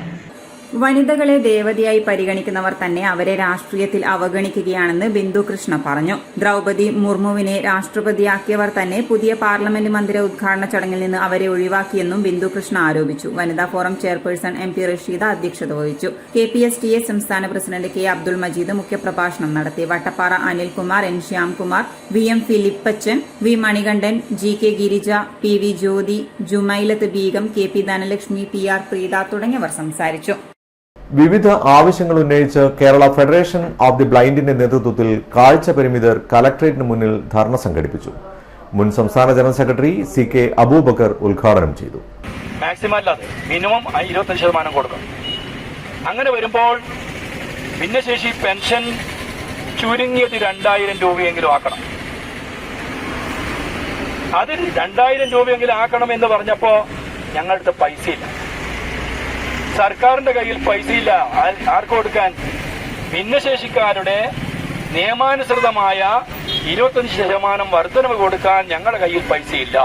വനിതകളെ ദേവതയായി പരിഗണിക്കുന്നവർ തന്നെ അവരെ രാഷ്ട്രീയത്തിൽ അവഗണിക്കുകയാണെന്ന് ബിന്ദു കൃഷ്ണ പറഞ്ഞു. ദ്രൗപദി മുർമുവിനെ രാഷ്ട്രപതിയാക്കിയവർ തന്നെ പുതിയ പാർലമെന്റ് മന്ദിര ഉദ്ഘാടന ചടങ്ങിൽ നിന്ന് അവരെ ഒഴിവാക്കിയെന്നും ബിന്ദു കൃഷ്ണ ആരോപിച്ചു. വനിതാ ഫോറം ചെയർപേഴ്സൺ MP റഷീദ അധ്യക്ഷത വഹിച്ചു. KPSTA സംസ്ഥാന പ്രസിഡന്റ് K അബ്ദുൾ മജീദ് മുഖ്യപ്രഭാഷണം നടത്തി. Vattappara Anilkumar, N Shyamkumar, VM ഫിലിപ്പച്ചൻ, V Manikandan, GK Girija, PV ജ്യോതി, ജുമൈലത്ത് ബീഗം, KP ധനലക്ഷ്മി, PR പ്രീത തുടങ്ങിയവർ സംസാരിച്ചു. വിവിധ ആവശ്യങ്ങൾ ഉന്നയിച്ച് കേരള ഫെഡറേഷൻ ഓഫ് ദി ബ്ലൈൻഡിന്റെ നേതൃത്വത്തിൽ കാഴ്ച പരിമിതർ കലക്ടറേറ്റിന് മുന്നിൽ ധർണ സംഘടിപ്പിച്ചു. മുൻ സംസ്ഥാന ജനറൽ സെക്രട്ടറി CK അബൂബക്കർ ഉദ്ഘാടനം ചെയ്തു. മാക്സിമം അല്ലാതെ മിനിമം 25% കൊടുക്കും. അങ്ങനെ വരുമ്പോൾ ഭിന്നശേഷി പെൻഷൻ ചുരുങ്ങിയത് 2000 രൂപയെങ്കിലും ആക്കണം. അതിൽ 2000 രൂപയെങ്കിലും ആക്കണം എന്ന് പറഞ്ഞപ്പോ ഞങ്ങളുടെ പൈസയില്ല, സർക്കാരിന്റെ കയ്യിൽ പൈസയില്ല. ആർക്ക് കൊടുക്കാൻ? ഭിന്നശേഷിക്കാരുടെ നിയമാനുസൃതമായ 25% വർധനവ് കൊടുക്കാൻ ഞങ്ങളുടെ കയ്യിൽ പൈസയില്ല.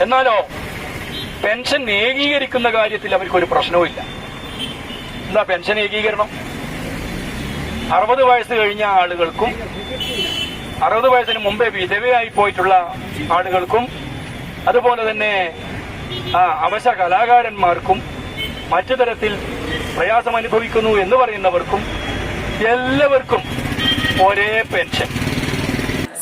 എന്നാലോ പെൻഷൻ ഏകീകരിക്കുന്ന കാര്യത്തിൽ അവർക്കൊരു പ്രശ്നവുമില്ല. എന്താ പെൻഷൻ ഏകീകരണം? 60 വയസ്സ് കഴിഞ്ഞ ആളുകൾക്കും 60 വയസ്സിന് മുമ്പേ വിധവയായി പോയിട്ടുള്ള ആളുകൾക്കും അതുപോലെ തന്നെ അവശ കലാകാരന്മാർക്കും മറ്റു തരത്തിൽ പ്രയാസം അനുഭവിക്കുന്നു എന്ന് പറയുന്നവർക്കും എല്ലാവർക്കും ഒരേ പെൻഷൻ.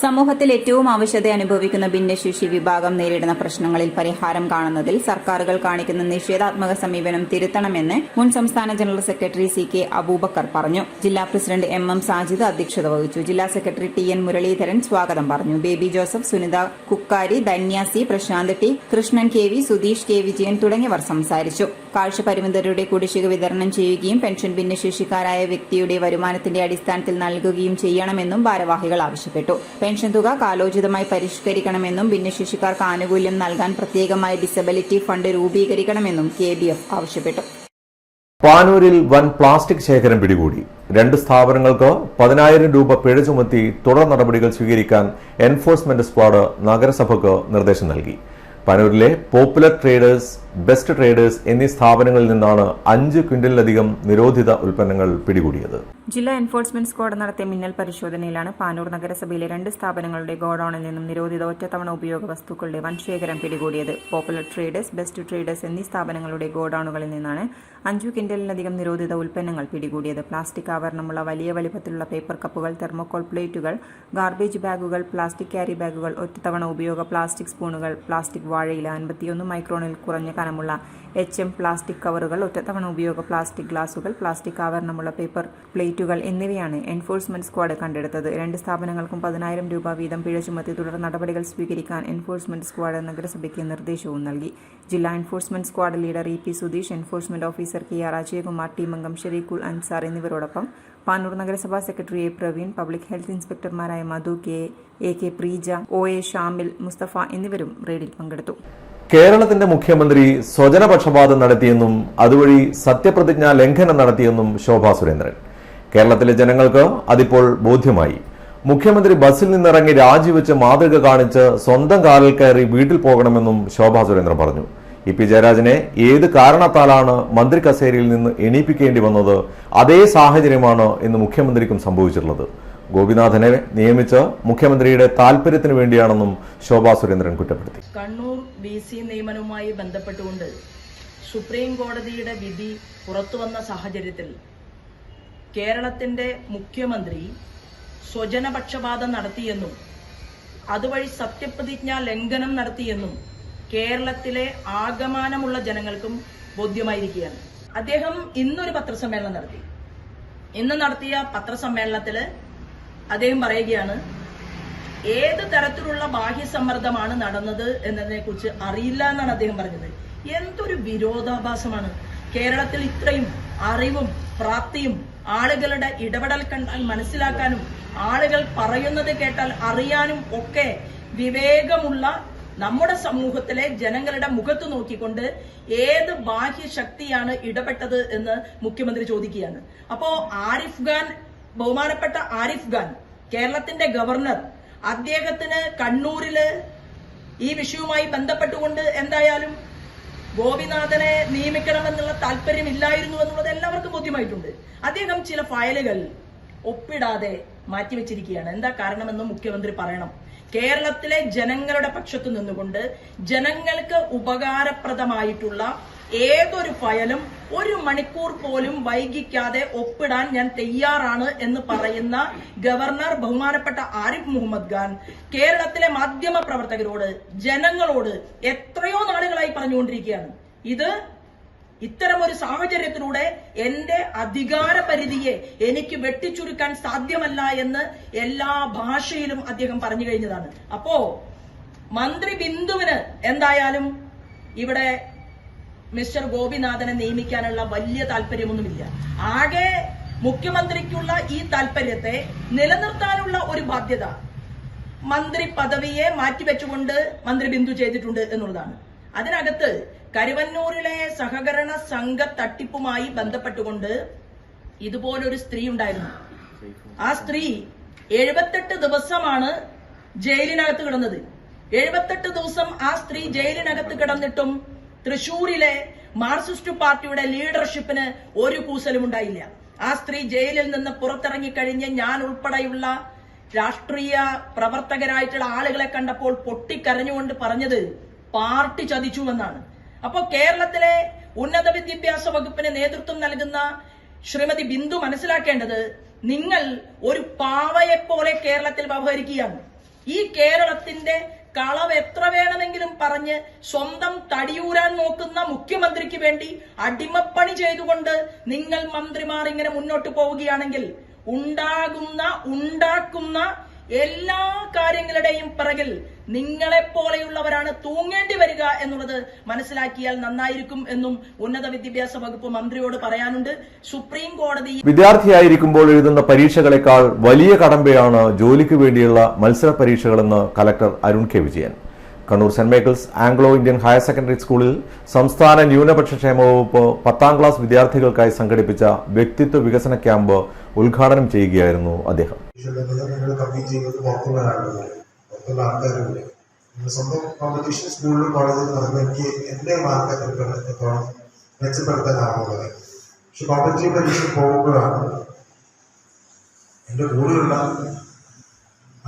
സമൂഹത്തിൽ ഏറ്റവും ആവശ്യത അനുഭവിക്കുന്ന ഭിന്നശേഷി വിഭാഗം നേരിടുന്ന പ്രശ്നങ്ങളിൽ പരിഹാരം കാണുന്നതിൽ സർക്കാരുകൾ കാണിക്കുന്ന നിഷേധാത്മക സമീപനം തിരുത്തണമെന്ന് മുൻ സംസ്ഥാന ജനറൽ സെക്രട്ടറി CK അബൂബക്കർ പറഞ്ഞു. ജില്ലാ പ്രസിഡന്റ് MM സാജിദ് അധ്യക്ഷത വഹിച്ചു. ജില്ലാ സെക്രട്ടറി TN മുരളീധരൻ സ്വാഗതം പറഞ്ഞു. Baby Joseph, Sunitha Kukkari, Dhanya C, Prashanth T, Krishnan KV, Sudheesh K Vijayan തുടങ്ങിയവർ സംസാരിച്ചു. കാഴ്ച പരിമിതരുടെ കുടിശ്ശിക വിതരണം ചെയ്യുകയും പെൻഷൻ ഭിന്നശേഷിക്കാരായ വ്യക്തിയുടെ വരുമാനത്തിന്റെ അടിസ്ഥാനത്തിൽ നൽകുകയും ചെയ്യണമെന്നും ഭാരവാഹികൾ ആവശ്യപ്പെട്ടു. പെൻഷൻ തുക കാലോചിതമായി പരിഷ്കരിക്കണമെന്നും ഭിന്നശേഷിക്കാർക്ക് ആനുകൂല്യം നൽകാൻ പ്രത്യേകമായ ഡിസബിലിറ്റി ഫണ്ട് രൂപീകരിക്കണമെന്നും KBF ആവശ്യപ്പെട്ടു. പാനൂരിൽ വൻ പ്ലാസ്റ്റിക് ശേഖരം പിടികൂടി. 2 സ്ഥാപനങ്ങൾക്ക് 10,000 രൂപ പിഴ ചുമത്തി തുടർ നടപടികൾ സ്വീകരിക്കാൻ എൻഫോഴ്സ്മെന്റ് സ്ക്വാഡ് നഗരസഭയ്ക്ക് നിർദ്ദേശം നൽകി. പാനൂരിലെ പോപ്പുലർ ട്രേഡേഴ്സ്, ബെസ്റ്റ് ട്രേഡേഴ്സ് എന്നീ സ്ഥാപനങ്ങളിൽ നിന്നാണ് 5 ക്വിന്റലിലധികം നിരോധിത ഉൽപ്പന്നങ്ങൾ പിടികൂടിയത്. ജില്ലാ എൻഫോഴ്സ്മെന്റ് സ്ക്വാഡ് നടത്തിയ മിന്നൽ പരിശോധനയിലാണ് പാനൂർ നഗരസഭയിലെ 2 സ്ഥാപനങ്ങളുടെ ഗോഡൌണിൽ നിന്നും നിരോധിത ഒറ്റത്തവണ ഉപയോഗ വസ്തുക്കളുടെ വൻ ശേഖരം പിടികൂടിയത്. പോപ്പുലർ ട്രേഡേഴ്സ്, ബെസ്റ്റ് ട്രേഡേഴ്സ് എന്നീ സ്ഥാപനങ്ങളുടെ ഗോഡൌണുകളിൽ നിന്നാണ് 5 ക്വിന്റലിലധികം നിരോധിത ഉൽപ്പന്നങ്ങൾ പിടികൂടിയത്. പ്ലാസ്റ്റിക് ആവരണമുള്ള വലിയ വലിപ്പത്തിലുള്ള പേപ്പർ കപ്പുകൾ, തെർമോകോൾ പ്ലേറ്റുകൾ, ഗാർബേജ് ബാഗുകൾ, പ്ലാസ്റ്റിക് ക്യാരി ബാഗുകൾ, ഒറ്റത്തവണ ഉപയോഗ പ്ലാസ്റ്റിക് സ്പൂണുകൾ, പ്ലാസ്റ്റിക് വാഴയില, 51 മൈക്രോണിൽ കുറഞ്ഞ കനമുള്ള HM പ്ലാസ്റ്റിക് കവറുകൾ, ഒറ്റത്തവണ ഉപയോഗ പ്ലാസ്റ്റിക് ഗ്ലാസുകൾ, പ്ലാസ്റ്റിക് ആവരണമുള്ള പേപ്പർ പ്ലേറ്റുകൾ എന്നിവയാണ് എൻഫോഴ്സ്മെന്റ് സ്ക്വാഡ് കണ്ടെടുത്തത്. 2 സ്ഥാപനങ്ങൾക്കും 10,000 രൂപ വീതം പിഴ ചുമത്തി തുടർ നടപടികൾ സ്വീകരിക്കാൻ എൻഫോഴ്സ്മെന്റ് സ്ക്വാഡ് നഗരസഭയ്ക്ക് നിർദ്ദേശവും നൽകി. ജില്ലാ enforcement squad leader EP Sudheesh, enforcement officer KR Ajayakumar, team അംഗം ഷെരീഖുൽ അൻസാർ എന്നിവരോടൊപ്പം പാനൂർ നഗരസഭാ secretary A Praveen, public health ഇൻസ്പെക്ടർമാരായ മധു AK പ്രീജ, OA ഷാമിൽ, മുസ്തഫ എന്നിവരും റെയ്ഡിൽ പങ്കെടുത്തു. കേരളത്തിന്റെ മുഖ്യമന്ത്രി സ്വജനപക്ഷപാതം നടത്തിയെന്നും അതുവഴി സത്യപ്രതിജ്ഞാ ലംഘനം നടത്തിയെന്നും ശോഭാ സുരേന്ദ്രൻ. കേരളത്തിലെ ജനങ്ങൾക്ക് അതിപ്പോൾ ബോധ്യമായി. മുഖ്യമന്ത്രി ബസ്സിൽ നിന്നിറങ്ങി രാജിവെച്ച് മാതൃക കാണിച്ച് സ്വന്തം കാലിൽ കയറി വീട്ടിൽ പോകണമെന്നും ശോഭാ സുരേന്ദ്രൻ പറഞ്ഞു. EP ജയരാജനെ ഏത് കാരണത്താലാണ് മന്ത്രി കസേരയിൽ നിന്ന് എണീപ്പിക്കേണ്ടി വന്നത്, അതേ സാഹചര്യമാണ് ഇന്ന് മുഖ്യമന്ത്രിക്കും സംഭവിച്ചിട്ടുള്ളത്. ഗോപിനാഥനെ നിയമിച്ച് മുഖ്യമന്ത്രിയുടെ താൽപര്യത്തിന് വേണ്ടിയാണെന്നും ശോഭാ സുരേന്ദ്രൻ കുറ്റപ്പെടുത്തി. കണ്ണൂർ VC നിയമനവുമായി ബന്ധപ്പെട്ടുകൊണ്ട് സുപ്രീം കോടതിയുടെ വിധി പുറത്തുവന്ന സാഹചര്യത്തിൽ കേരളത്തിന്റെ മുഖ്യമന്ത്രി സ്വജനപക്ഷപാതം നടത്തിയെന്നും അതുവഴി സത്യപ്രതിജ്ഞാ ലംഘനം നടത്തിയെന്നും കേരളത്തിലെ ആകമാനമുള്ള ജനങ്ങൾക്കും ബോധ്യമായിരിക്കുകയാണ്. അദ്ദേഹം ഇന്നൊരു പത്രസമ്മേളനം നടത്തി. ഇന്ന് നടത്തിയ പത്രസമ്മേളനത്തില് അദ്ദേഹം പറയുകയാണ്, ഏത് തരത്തിലുള്ള ബാഹ്യസമ്മർദ്ദമാണ് നടന്നത് എന്നതിനെ കുറിച്ച് അറിയില്ല എന്നാണ് അദ്ദേഹം പറഞ്ഞത്. എന്തൊരു വിരോധാഭാസമാണ്! കേരളത്തിൽ ഇത്രയും അറിവും പ്രാപ്തിയും ആളുകളുടെ ഇടപെടൽ കണ്ടാൽ മനസ്സിലാക്കാനും ആളുകൾ പറയുന്നത് കേട്ടാൽ അറിയാനും ഒക്കെ വിവേകമുള്ള നമ്മുടെ സമൂഹത്തിലെ ജനങ്ങളുടെ മുഖത്ത് നോക്കിക്കൊണ്ട് ഏത് ബാഹ്യശക്തിയാണ് ഇടപെട്ടത് എന്ന് മുഖ്യമന്ത്രി ചോദിക്കുകയാണ്. അപ്പോ ബഹുമാനപ്പെട്ട ആരിഫ് ഖാൻ, കേരളത്തിന്റെ ഗവർണർ, അദ്ദേഹത്തിന് കണ്ണൂരില് ഈ വിഷയവുമായി ബന്ധപ്പെട്ടുകൊണ്ട് എന്തായാലും ഗോപിനാഥനെ നിയമിക്കണമെന്നുള്ള താല്പര്യമില്ലായിരുന്നു എന്നുള്ളത് എല്ലാവർക്കും ബോധ്യമായിട്ടുണ്ട്. അദ്ദേഹം ചില ഫയലുകൾ ഒപ്പിടാതെ മാറ്റിവെച്ചിരിക്കുകയാണ്. എന്താ കാരണമെന്ന് മുഖ്യമന്ത്രി പറയണം. കേരളത്തിലെ ജനങ്ങളുടെ പക്ഷത്തു നിന്നുകൊണ്ട് ജനങ്ങൾക്ക് ഉപകാരപ്രദമായിട്ടുള്ള ഏതൊരു ഫയലും 1 മണിക്കൂർ പോലും വൈകിക്കാതെ ഒപ്പിടാൻ ഞാൻ തയ്യാറാണ് എന്ന് പറയുന്ന ഗവർണർ ബഹുമാനപ്പെട്ട ആരിഫ് മുഹമ്മദ് ഖാൻ കേരളത്തിലെ മാധ്യമ പ്രവർത്തകരോട്, ജനങ്ങളോട് എത്രയോ നാളുകളായി പറഞ്ഞുകൊണ്ടിരിക്കുകയാണ്. ഇത് ഇത്തരമൊരു സാഹചര്യത്തിലൂടെ എന്റെ അധികാര പരിധിയെ എനിക്ക് വെട്ടിച്ചുരുക്കാൻ സാധ്യമല്ല എന്ന് എല്ലാ ഭാഷയിലും അദ്ദേഹം പറഞ്ഞു കഴിഞ്ഞതാണ്. അപ്പോ മന്ത്രി ബിന്ദുവിന് എന്തായാലും ഇവിടെ മിസ്റ്റർ ഗോപിനാഥനെ നിയമിക്കാനുള്ള വലിയ താല്പര്യമൊന്നുമില്ല. ആകെ മുഖ്യമന്ത്രിക്കുള്ള ഈ താല്പര്യത്തെ നിലനിർത്താനുള്ള ഒരു ബാധ്യത മന്ത്രി പദവിയെ മാറ്റിവെച്ചുകൊണ്ട് മന്ത്രി ബിന്ദു ചെയ്തിട്ടുണ്ട് എന്നുള്ളതാണ്. അതിനകത്ത് കരുവന്നൂരിലെ സഹകരണ സംഘ തട്ടിപ്പുമായി ബന്ധപ്പെട്ടുകൊണ്ട് ഇതുപോലൊരു സ്ത്രീ ഉണ്ടായിരുന്നു. ആ സ്ത്രീ 78 ദിവസമാണ് ജയിലിനകത്ത് കിടന്നത്. 78 ദിവസം ആ സ്ത്രീ ജയിലിനകത്ത് കിടന്നിട്ടും തൃശൂരിലെ മാർക്സിസ്റ്റ് പാർട്ടിയുടെ ലീഡർഷിപ്പിന് ഒരു കൂസലും ഉണ്ടായില്ല. ആ സ്ത്രീ ജയിലിൽ നിന്ന് പുറത്തിറങ്ങിക്കഴിഞ്ഞ് ഞാൻ ഉൾപ്പെടെയുള്ള രാഷ്ട്രീയ പ്രവർത്തകരായിട്ടുള്ള ആളുകളെ കണ്ടപ്പോൾ പൊട്ടിക്കരഞ്ഞുകൊണ്ട് പറഞ്ഞത് പാർട്ടി ചതിച്ചുവെന്നാണ്. അപ്പോൾ കേരളത്തിലെ ഉന്നത വിദ്യാഭ്യാസ വകുപ്പിന് നേതൃത്വം നൽകുന്ന ശ്രീമതി ബിന്ദു മനസ്സിലാക്കേണ്ടത്, നിങ്ങൾ ഒരു പാവയെപ്പോലെ കേരളത്തിൽ വ്യവഹരിക്കുകയാണ്. ഈ കേരളത്തിന്റെ കളവ് എത്ര വേണമെങ്കിലും പറഞ്ഞ് സ്വന്തം തടിയൂരാൻ നോക്കുന്ന മുഖ്യമന്ത്രിക്ക് വേണ്ടി അടിമപ്പണി ചെയ്തുകൊണ്ട് നിങ്ങൾ മന്ത്രിമാർ ഇങ്ങനെ മുന്നോട്ട് പോവുകയാണെങ്കിൽ ഉണ്ടാക്കുന്ന എല്ലാ കാര്യങ്ങളുടെയും പിറകിൽ നിങ്ങളെപ്പോലെയുള്ളവരാണ് തൂങ്ങേണ്ടി വരിക എന്നുള്ളത് മനസ്സിലാക്കിയാൽ നന്നായിരിക്കും എന്നും ഉന്നത വിദ്യാഭ്യാസ വകുപ്പ് മന്ത്രിയോട് പറയാനുണ്ട്. സുപ്രീം കോടതി വിദ്യാർത്ഥിയായിരിക്കുമ്പോൾ എഴുതുന്ന പരീക്ഷകളെക്കാൾ വലിയ കടമ്പയാണ് ജോലിക്ക് വേണ്ടിയുള്ള മത്സര പരീക്ഷകളെന്ന് കലക്ടർ അരുൺ കെ വിജയൻ. കണ്ണൂർ സെന്റ് Michael's Anglo Indian higher secondary സ്കൂളിൽ സംസ്ഥാന ന്യൂനപക്ഷ ക്ഷേമ വകുപ്പ് 10ാം ക്ലാസ് വിദ്യാർത്ഥികൾക്കായി സംഘടിപ്പിച്ച വ്യക്തിത്വ വികസന ക്യാമ്പ് ഉദ്ഘാടനം ചെയ്യുകയായിരുന്നു അദ്ദേഹം. സ്വന്തം കോമ്പറ്റീഷൻ സ്കൂളിലും കോളേജിലും നടന്ന് എനിക്ക് എൻ്റെ മാർക്ക് എത്രത്തോളം മെച്ചപ്പെടുത്താനാവുന്നത്. പക്ഷെ കോമ്പറ്റീവ് പരീക്ഷ പോകുമ്പോഴാണ് എൻ്റെ കൂടെയുള്ള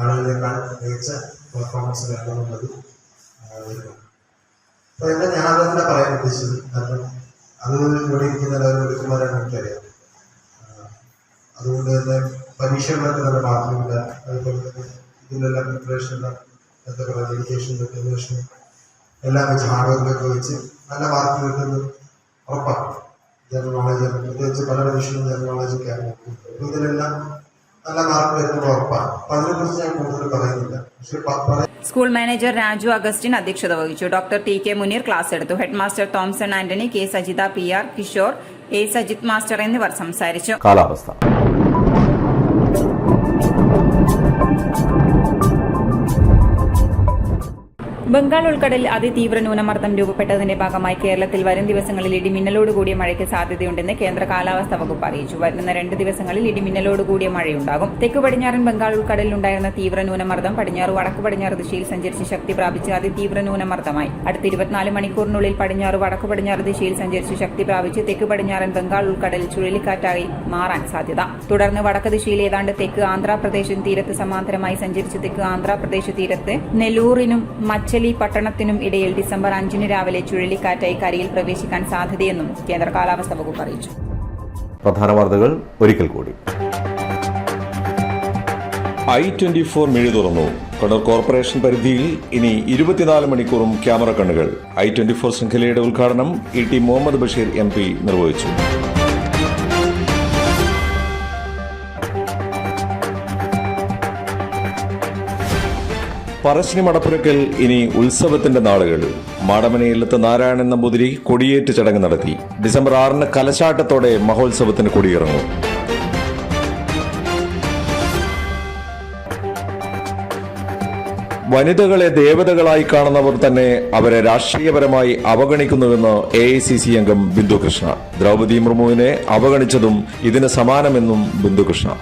ആളുകളെക്കാൾ മികച്ച പെർഫോമൻസ് വേണമെന്നുള്ളത് വരുന്നു. അപ്പോൾ എന്നെ ഞാൻ അതല്ല പറയാൻ ഉദ്ദേശിച്ചത്. കാരണം അത് ഇവിടെ ഇരിക്കുന്ന എല്ലാവരും എടുക്കുമാരാണ് എനിക്കറിയാം. അതുകൊണ്ട് തന്നെ പരീക്ഷകളൊക്കെ നല്ല മാർക്കുമില്ല. അതുപോലെ തന്നെ ഇതിലെല്ലാം പ്രിപ്പറേഷനെല്ലാം എന്താ പറയുക, ഡെഡിക്കേഷൻ ഡെഡിക്കേഷൻ എല്ലാം വെച്ച് ഹാർഡ് വർക്കൊക്കെ വെച്ച് നല്ല മാർക്ക് കിട്ടുന്നത് ഉറപ്പാണ്. ജനറൽ നോളജ് പ്രത്യേകിച്ച് പല പരീക്ഷകളും ജനറൽ നോളജൊക്കെയാണ് നോക്കുന്നത്. അപ്പോൾ ഇതിലെല്ലാം നല്ല മാർക്ക് വരുന്നത് ഉറപ്പാണ്. അപ്പോൾ അതിനെക്കുറിച്ച് ഞാൻ കൂടുതൽ പറയുന്നില്ല. പക്ഷെ സ്കൂൾ മാനേജർ രാജു അഗസ്റ്റിൻ അധ്യക്ഷത വഹിച്ചു. Doctor T K Muneer class എടുത്തു. Head master Thomson Antony, K Sajitha, P R Kishore, A Sajith master എന്നിവർ സംസാരിച്ചു. കാലാവസ്ഥ. ബംഗാൾ ഉൾക്കടലിൽ അതിതീവ്ര ന്യൂനമർദ്ദം രൂപപ്പെട്ടതിന്റെ ഭാഗമായി കേരളത്തിൽ വരും ദിവസങ്ങളിൽ ഇടിമിന്നലോടുകൂടിയ മഴയ്ക്ക് സാധ്യതയുണ്ടെന്ന് കേന്ദ്ര കാലാവസ്ഥാ വകുപ്പ് അറിയിച്ചു. വരുന്ന 2 ദിവസങ്ങളിൽ ഇടിമിന്നലോടുകൂടിയ മഴയുണ്ടാകും. തെക്ക് പടിഞ്ഞാറൻ ബംഗാൾ ഉൾക്കടലിൽ ഉണ്ടായിരുന്ന തീവ്ര ന്യൂനമർദ്ദം പടിഞ്ഞാറ് വടക്ക് പടിഞ്ഞാറ് ദിശയിൽ സഞ്ചരിച്ച് ശക്തി പ്രാപിച്ച് അതിതീവ്ര ന്യൂനമർദ്ദമായി. അടുത്ത 24 മണിക്കൂറിനുള്ളിൽ പടിഞ്ഞാറ് വടക്ക് പടിഞ്ഞാറ് ദിശയിൽ സഞ്ചരിച്ച് ശക്തി പ്രാപിച്ച് തെക്ക് പടിഞ്ഞാറൻ ബംഗാൾ ഉൾക്കടലിൽ ചുഴലിക്കാറ്റായി മാറാൻ സാധ്യത. തുടർന്ന് വടക്ക് ദിശയിൽ ഏതാണ്ട് തെക്ക് ആന്ധ്രാപ്രദേശിന് തീരത്ത് സമാന്തരമായി സഞ്ചരിച്ച് തെക്ക് ആന്ധ്രാപ്രദേശ് തീരത്ത് നെല്ലൂറിനും മച്ചലി പട്ടണത്തിനും ഇടയിൽ ഡിസംബർ 5 രാവിലെ ചുഴലിക്കാറ്റായി കരയിൽ പ്രവേശിക്കാൻ സാധ്യതയെന്നും കേന്ദ്ര കാലാവസ്ഥാ വകുപ്പ് അറിയിച്ചു. പ്രധാന വാർത്തകൾ ഒരിക്കൽ കൂടി. I-24 മിഴി തുറന്നു. കണ്ണൂർ കോർപ്പറേഷൻ പരിധിയിൽ ഇനി 24 മണിക്കൂറും ക്യാമറ കണ്ണുകൾ. I-24 ശൃംഖലയുടെ ഉദ്ഘാടനം ET മുഹമ്മദ് ബഷീർ MP നിർവഹിച്ചു. പറശ്ശിനി മടപ്പുരക്കൽ ഇനി ഉത്സവത്തിന്റെ നാളുകൾ. മാടമനയില്ലത്ത് നാരായണൻ നമ്പൂതിരി കൊടിയേറ്റ് ചടങ്ങ് നടത്തി. ഡിസംബർ 6 കലശാട്ടത്തോടെ മഹോത്സവത്തിന് കൊടിയിറങ്ങും. വനിതകളെ ദേവതകളായി കാണുന്നവർ തന്നെ അവരെ രാഷ്ട്രീയപരമായി അവഗണിക്കുന്നുവെന്ന് AICC അംഗം ബിന്ദുകൃഷ്ണ. ദ്രൗപദി മുർമുവിനെ അവഗണിച്ചതും ഇതിന് സമാനമെന്നും ബിന്ദുകൃഷ്ണ.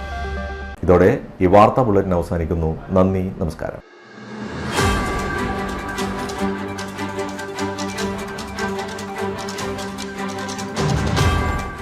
ഇതോടെ ഈ വാർത്താ ബുള്ളറ്റിൻ അവസാനിക്കുന്നു. നന്ദി, നമസ്കാരം.